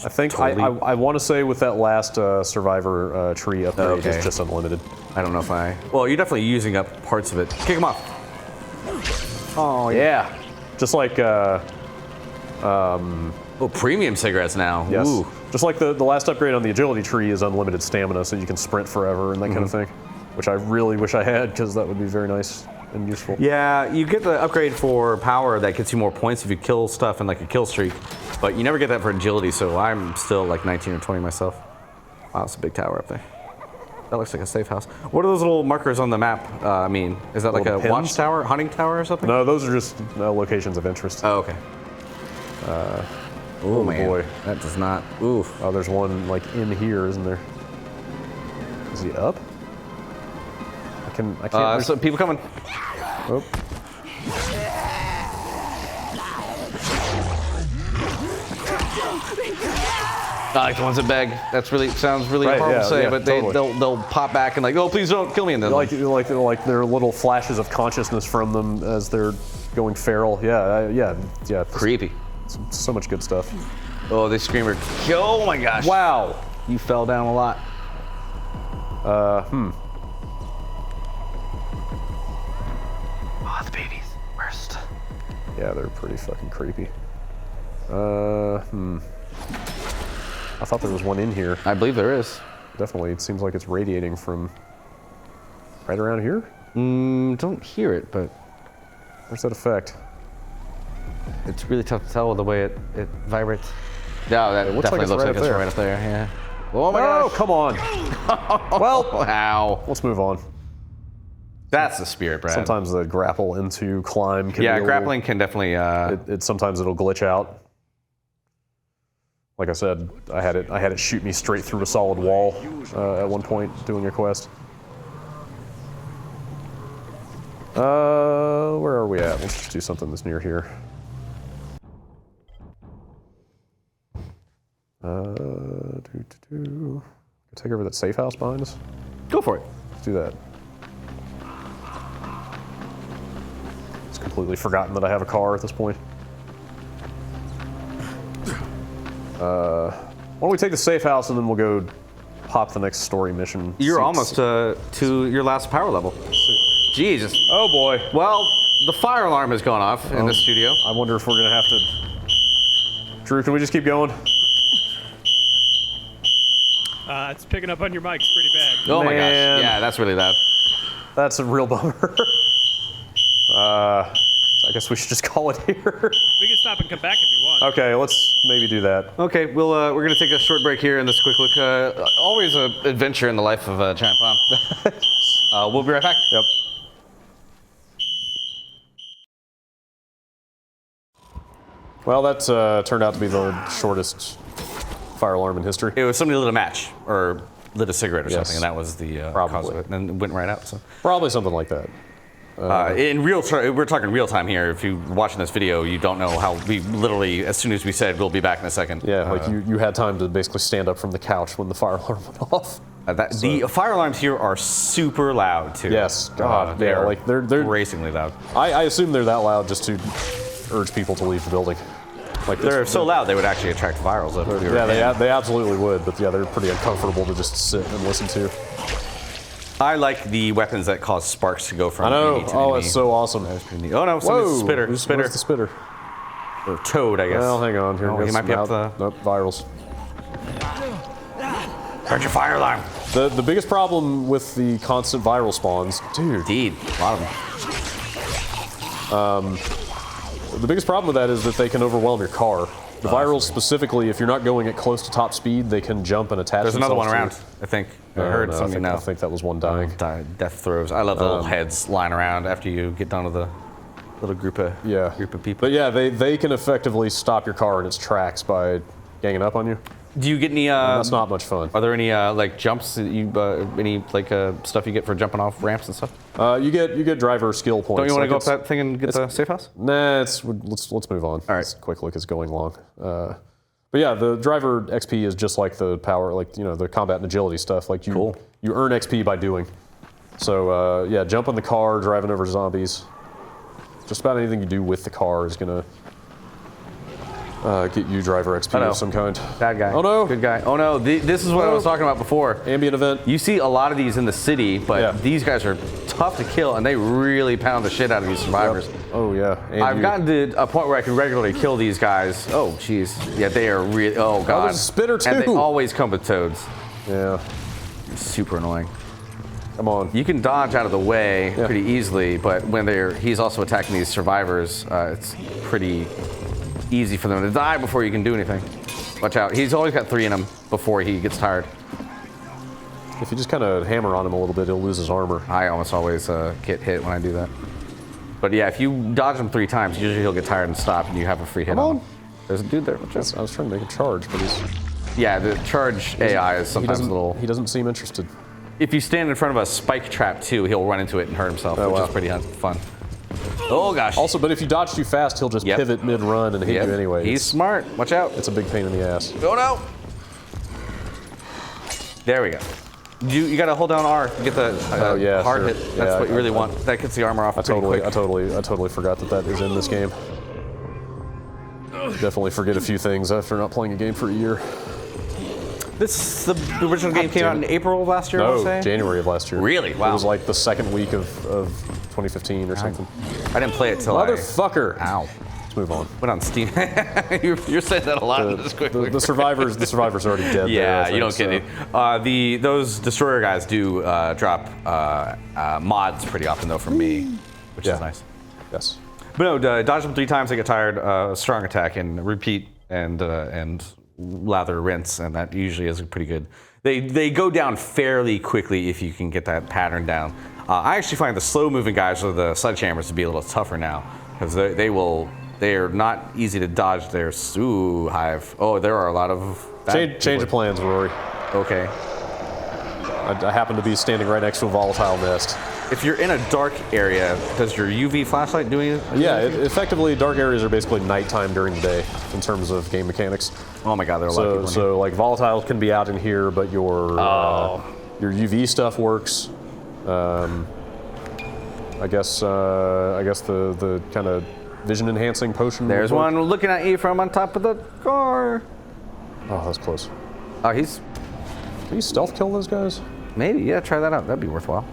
I think Totally. I want to say with that last survivor tree upgrade, Okay. it's just unlimited. I don't know if I. Well, you're definitely using up parts of it. Kick him off. Oh Yeah, just like Oh, premium cigarettes now. yes, Ooh. just like the last upgrade on the agility tree is unlimited stamina, so you can sprint forever and that kind of Mm-hmm. thing, which I really wish I had because that would be very nice and useful. Yeah, you get the upgrade for power that gets you more points if you kill stuff in like a kill streak, but you never get that for agility. So I'm still like 19 or 20 myself. Wow, it's a big tower up there. That looks like a safe house. What are those little markers on the map? I mean, is that like a Little pins? watchtower, hunting tower, or something? No, those are just locations of interest. Oh, okay. Oh man, boy. that does not. Oof. Oh, there's one like in here, isn't there? Is he up? I can't. there's- So people coming. oh. I like the ones that beg. That's really sounds really Right, horrible to yeah, say, yeah, but totally. they'll pop back and like, oh please don't kill me, and then Like there are little flashes of consciousness from them as they're going feral. Yeah. creepy. So much good stuff. Oh, they screamer. Oh my gosh. Wow. You fell down a lot. Oh, the babies. Worst. Yeah, they're pretty fucking creepy. I thought there was one in here. I believe there is. Definitely. It seems like it's radiating from right around here. Don't hear it, but Where's that effect? it's really tough to tell the way it vibrates. No, that looks like definitely it's looks right like up it's there. right up there. Yeah. Oh my Oh, gosh. come on. Well, Wow. let's move on. That's the spirit, Brad. Sometimes the grapple into climb can be Yeah, a little- grappling can definitely. Sometimes it'll glitch out. Like I said, I had it shoot me straight through a solid wall at one point doing a quest. Where are we at? Let's just do something that's near here. Take over that safe house behind us. Go for it. Let's do that. It's completely forgotten that I have a car at this point. Why don't we take the safe house and then we'll go pop the next story mission. You're almost to your last power level. Jesus. Oh boy. Well, the fire alarm has gone off in the studio. I wonder if we're gonna have to. Drew, can we just keep going? It's picking up on your mics pretty bad. Oh my Man. gosh. Yeah, that's really loud. That's a real bummer. I guess we should just call it here. We can stop and come back if you want. Okay, let's maybe do that. Okay, we're gonna take a short break here in this quick look. Always an adventure in the life of Giant Bomb. We'll be right back. Yep. Well, that turned out to be the shortest fire alarm in history. It was somebody lit a match or lit a cigarette or something, Yes. and that was the Probably. cause of it, and it went right out. So. Probably something like that. In we're talking real time here. If you're watching this video, you don't know how we literally, as soon as we said we'll be back in a second. Yeah, like you had time to basically stand up from the couch when the fire alarm went off. The fire alarms here are super loud too. Yes, God, they yeah, are like they're racingly loud. I assume they're that loud just to urge people to leave the building. Like They're so loud they would actually attract virals. If we were Yeah, they absolutely would, but yeah, they're pretty uncomfortable to just sit and listen to. I like the weapons that cause sparks to go from I know. enemy to Oh, enemy. it's so awesome. Oh no, somebody's spitter. Where's Spitter. the spitter? Or toad, I guess. Well, hang on. Here Oh, goes he might be some up the. Nope, virals. Start your fire alarm. The biggest problem with the constant viral spawns, dude. Indeed, a lot of them. The biggest problem with that is that they can overwhelm your car. The virals specifically, if you're not going at close to top speed, they can jump and attach. There's another one themselves around. to I think. I you. heard No, something I now. think that was one dying. Death throws. I love the little heads lying around after you get done with the little group of people. But yeah, they can effectively stop your car in its tracks by ganging up on you. Do you get any? That's not much fun. Are there any like jumps? That you any like stuff you get for jumping off ramps and stuff? You get driver skill points. Don't you want to Like go up that thing and get the safe house? Nah, let's move on. All right. This quick look is going long. But yeah, the driver XP is just like the power, like the combat and agility stuff. Like you earn XP by doing. So yeah, jump in the car, driving over zombies. Just about anything you do with the car is gonna get you driver XP of some kind. Bad guy. Oh no. Good guy. Oh no. This is what I was talking about before. Ambient event. You see a lot of these in the city, but these guys are tough to kill, and they really pound the shit out of these survivors. Yep. Oh yeah. And I've gotten to a point where I can regularly kill these guys. Oh jeez. Yeah, they are really. Oh god. there's a spitter too. And they always come with toads. Yeah. Super annoying. Come on. You can dodge out of the way pretty easily, but when he's also attacking these survivors, it's pretty easy for them to die before you can do anything. Watch out. He's always got 3 in him before he gets tired. If you just kind of hammer on him a little bit, he'll lose his armor. I almost always get hit when I do that. But yeah, if you dodge him 3 times, usually he'll get tired and stop, and you have a free hit on him. There's a dude there. Watch out. I was trying to make a charge, but Yeah, the charge AI is sometimes a little. he doesn't seem interested. If you stand in front of a spike trap too, he'll run into it and hurt himself, which is pretty fun. Oh gosh. Also, but if you dodge too fast, he'll just pivot mid-run and hit you anyway. He's smart. Watch out. It's a big pain in the ass. Oh no. There we go. You gotta hold down R to get the hard hit. That's what you really want. That gets the armor off pretty quick. I totally forgot that is in this game. Definitely forget a few things after not playing a game for a year. The original game came out in April of last year, I want to say? January of last year. Really? Wow. It was like the second week of 2015 or something. I didn't play it till Motherfucker! Ow. Let's move on. Went on Steam. you're saying that a lot in this quick. The survivors are already dead. Yeah, there, you don't get it. Those destroyer guys do drop mods pretty often though from me, which is nice. Yes. But no, dodge them 3 times, they get tired. Strong attack and repeat and lather, rinse, and that usually is pretty good. They go down fairly quickly if you can get that pattern down. I actually find the slow-moving guys with the sledgehammers to be a little tougher now because they will They are not easy to dodge. They're hive. Oh, there are a lot of Change of plans, Rory. Okay. I happen to be standing right next to a volatile nest. If you're in a dark area, does your UV flashlight do anything? Yeah, effectively, dark areas are basically nighttime during the day in terms of game mechanics. Oh my God, there are a lot of people in here. So like volatiles can be out in here, but your UV stuff works. I guess the kind of vision enhancing potion. There's one looking at you from on top of the car. Oh, that's close. Oh, Can you stealth kill those guys? maybe, yeah, try that out. That'd be worthwhile.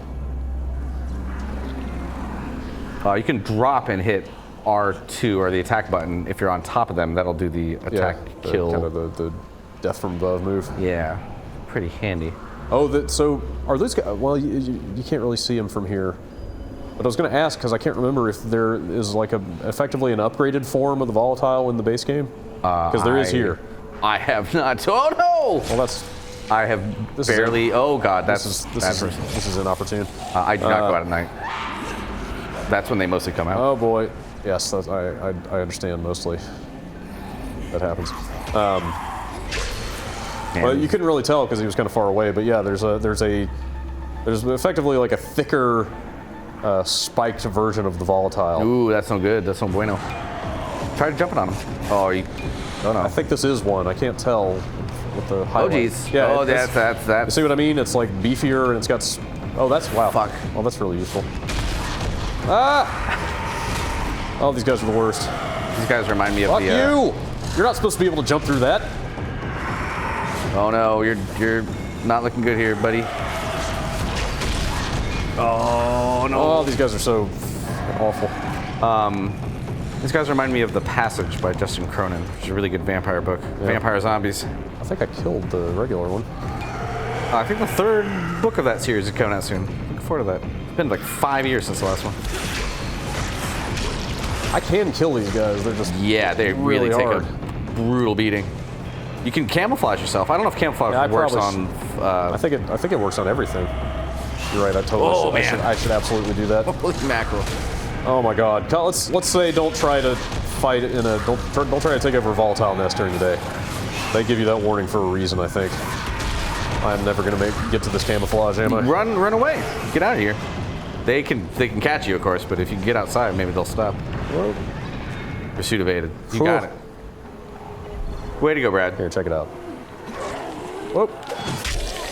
You can drop and hit R2 or the attack button. If you're on top of them, that'll do the attack kill. Kind of the death from above move. Yeah, pretty handy. Oh, so are those guys? Well, you can't really see them from here. But I was going to ask because I can't remember if there is like effectively an upgraded form of the volatile in the base game. Because there is here. I have not. Oh no! Well, that's. I have barely. Oh God, This is inopportune. I do not go out at night. That's when they mostly come out. Oh boy, yes, I understand mostly. That happens. Well, you couldn't really tell because he was kind of far away, but yeah, there's effectively like a thicker, spiked version of the volatile. Ooh, that's no good. That's no bueno. Try jumping on him. Oh, no. I think this is one. I can't tell with the Oh highlight. geez. Yeah. Oh, that's. See what I mean? It's like beefier and it's got. Oh, that's wow. Fuck. Well, that's really useful. Ah! Oh, these guys are the worst. These guys remind me of Fuck the. you! You're not supposed to be able to jump through that. Oh no, you're not looking good here, buddy. Oh no. Oh, these guys are so awful. These guys remind me of The Passage by Justin Cronin, which is a really good vampire book. Yeah. Vampire zombies. I think I killed the regular one. I think the third book of that series is coming out soon. Looking forward to that. It's been like 5 years since the last one. I can kill these guys. They're just They really take hard. a brutal beating. You can camouflage yourself. I don't know if camouflage works on. I think it works on everything. You're right. I totally should. I should absolutely do that. Holy mackerel! Oh my God. Let's say don't try to fight in a don't try to take over a volatile nest during the day. They give you that warning for a reason, I think. I'm never gonna get to this camouflage, am I? Run away! Get out of here. They can catch you, of course, but if you get outside, maybe they'll stop. Well, Pursuit evaded. You Cool. got it. Way to go, Brad. here, check it out. Whoop.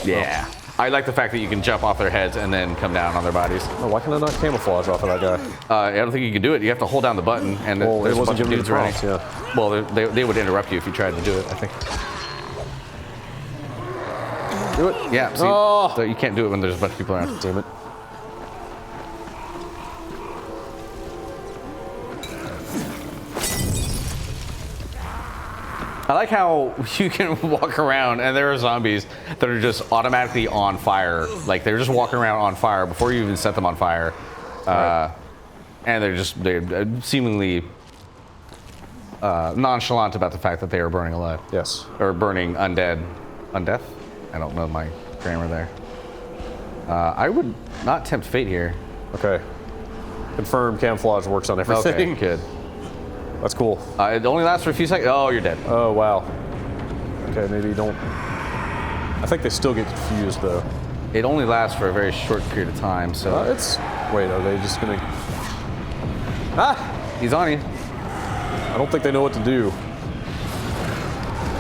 Yeah. I like the fact that you can jump off their heads and then come down on their bodies. Oh, why can I not camouflage off of that guy? I don't think you can do it. You have to hold down the button, and Well, there's it a bunch wasn't of giving me dudes the running. prompts, yeah. Well, they would interrupt you if you tried to do it, I think. Do it. Yeah, see, Oh. so you can't do it when there's a bunch of people around. Damn it. I like how you can walk around and there are zombies that are just automatically on fire. Like they're just walking around on fire before you even set them on fire. And they're seemingly nonchalant about the fact that they are burning alive. Yes. Or burning undead. Undeath? I don't know my grammar there. I would not tempt fate here. Okay. Confirmed. Camouflage works on everything. Okay, good. That's cool. It only lasts for a few seconds. Oh, you're dead. Oh wow. Okay, maybe don't. I think they still get confused though. It only lasts for a very short period of time, so. Wait, are they just gonna? Ah! He's on you. I don't think they know what to do.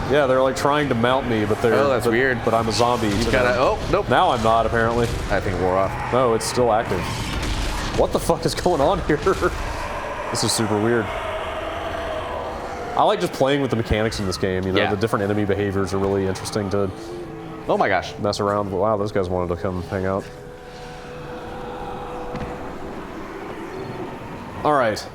Yeah, they're like trying to mount me, but they're. Oh, that's weird. But I'm a zombie. You gotta. Oh, nope. Now I'm not apparently. I think we're off. No, it's still active. What the fuck is going on here? This is super weird. I like just playing with the mechanics in this game. You know, Yeah. the different enemy behaviors are really interesting to Oh my gosh. mess around with. Wow, those guys wanted to come hang out. All right.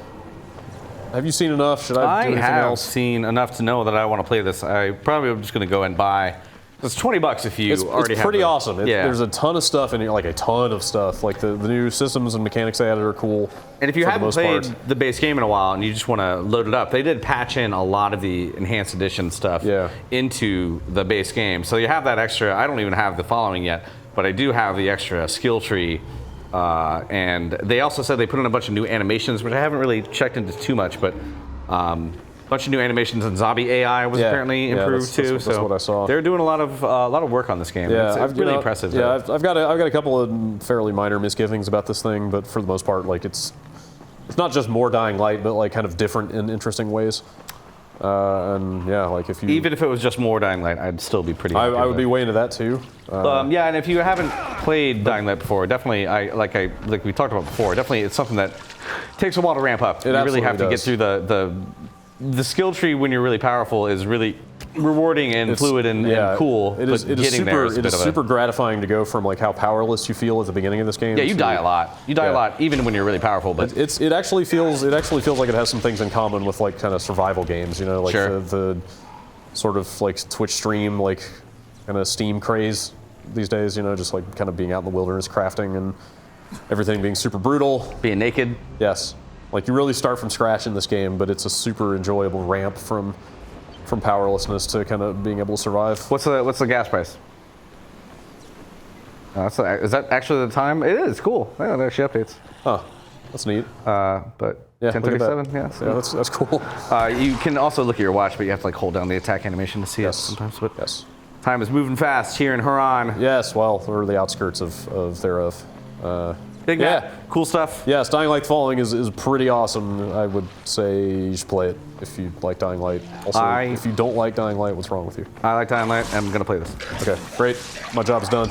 Have you seen enough? Should I do anything have else? seen enough to know that I want to play this. I probably am just going to go and buy. It's $20 if you already have. It's pretty the- awesome. Yeah. There's a ton of stuff in here, like a ton of stuff. Like the new systems and mechanics they added are cool. And if you for the haven't most played part. the base game in a while and you just want to load it up, they did patch in a lot of the enhanced edition stuff into the base game. So you have that extra. I don't even have the following yet, but I do have the extra skill tree. And they also said they put in a bunch of new animations, which I haven't really checked into too much, but Bunch of new animations and zombie AI was apparently improved too. That's what I saw. They're doing a lot of work on this game. Yeah, it's really impressive. Yeah, I've got a couple of fairly minor misgivings about this thing, but for the most part, like it's not just more Dying Light, but like kind of different in interesting ways. And yeah, like if you even if it was just more Dying Light, I'd still be pretty. I would be way into that too. Yeah, and if you haven't played Dying Light before, definitely, like we talked about before, definitely it's something that takes a while to ramp up. You really have to get through the skill tree when you're really powerful is really rewarding and fluid and cool. It is super gratifying to go from like how powerless you feel at the beginning of this game. Yeah, you die a lot. You die a lot even when you're really powerful. But it actually feels like it has some things in common with like kind of survival games. You know, like the sort of like Twitch stream like kind of Steam craze these days. You know, just like kind of being out in the wilderness crafting and everything being super brutal. Being naked. Yes. Like you really start from scratch in this game, but it's a super enjoyable ramp from powerlessness to kind of being able to survive. What's the gas price? Is that actually the time? It is cool. Yeah, that actually updates. Huh. That's neat. But yeah, 10:37. Yeah, that's cool. You can also look at your watch, but you have to like hold down the attack animation to see it sometimes. But time is moving fast here in Haran. Yes. Well, we're the outskirts of thereof. Big map, cool stuff. Yes, Dying Light Falling is pretty awesome. I would say you should play it if you like Dying Light. Also, if you don't like Dying Light, what's wrong with you? I like Dying Light. I'm gonna play this. Okay, great. My job is done.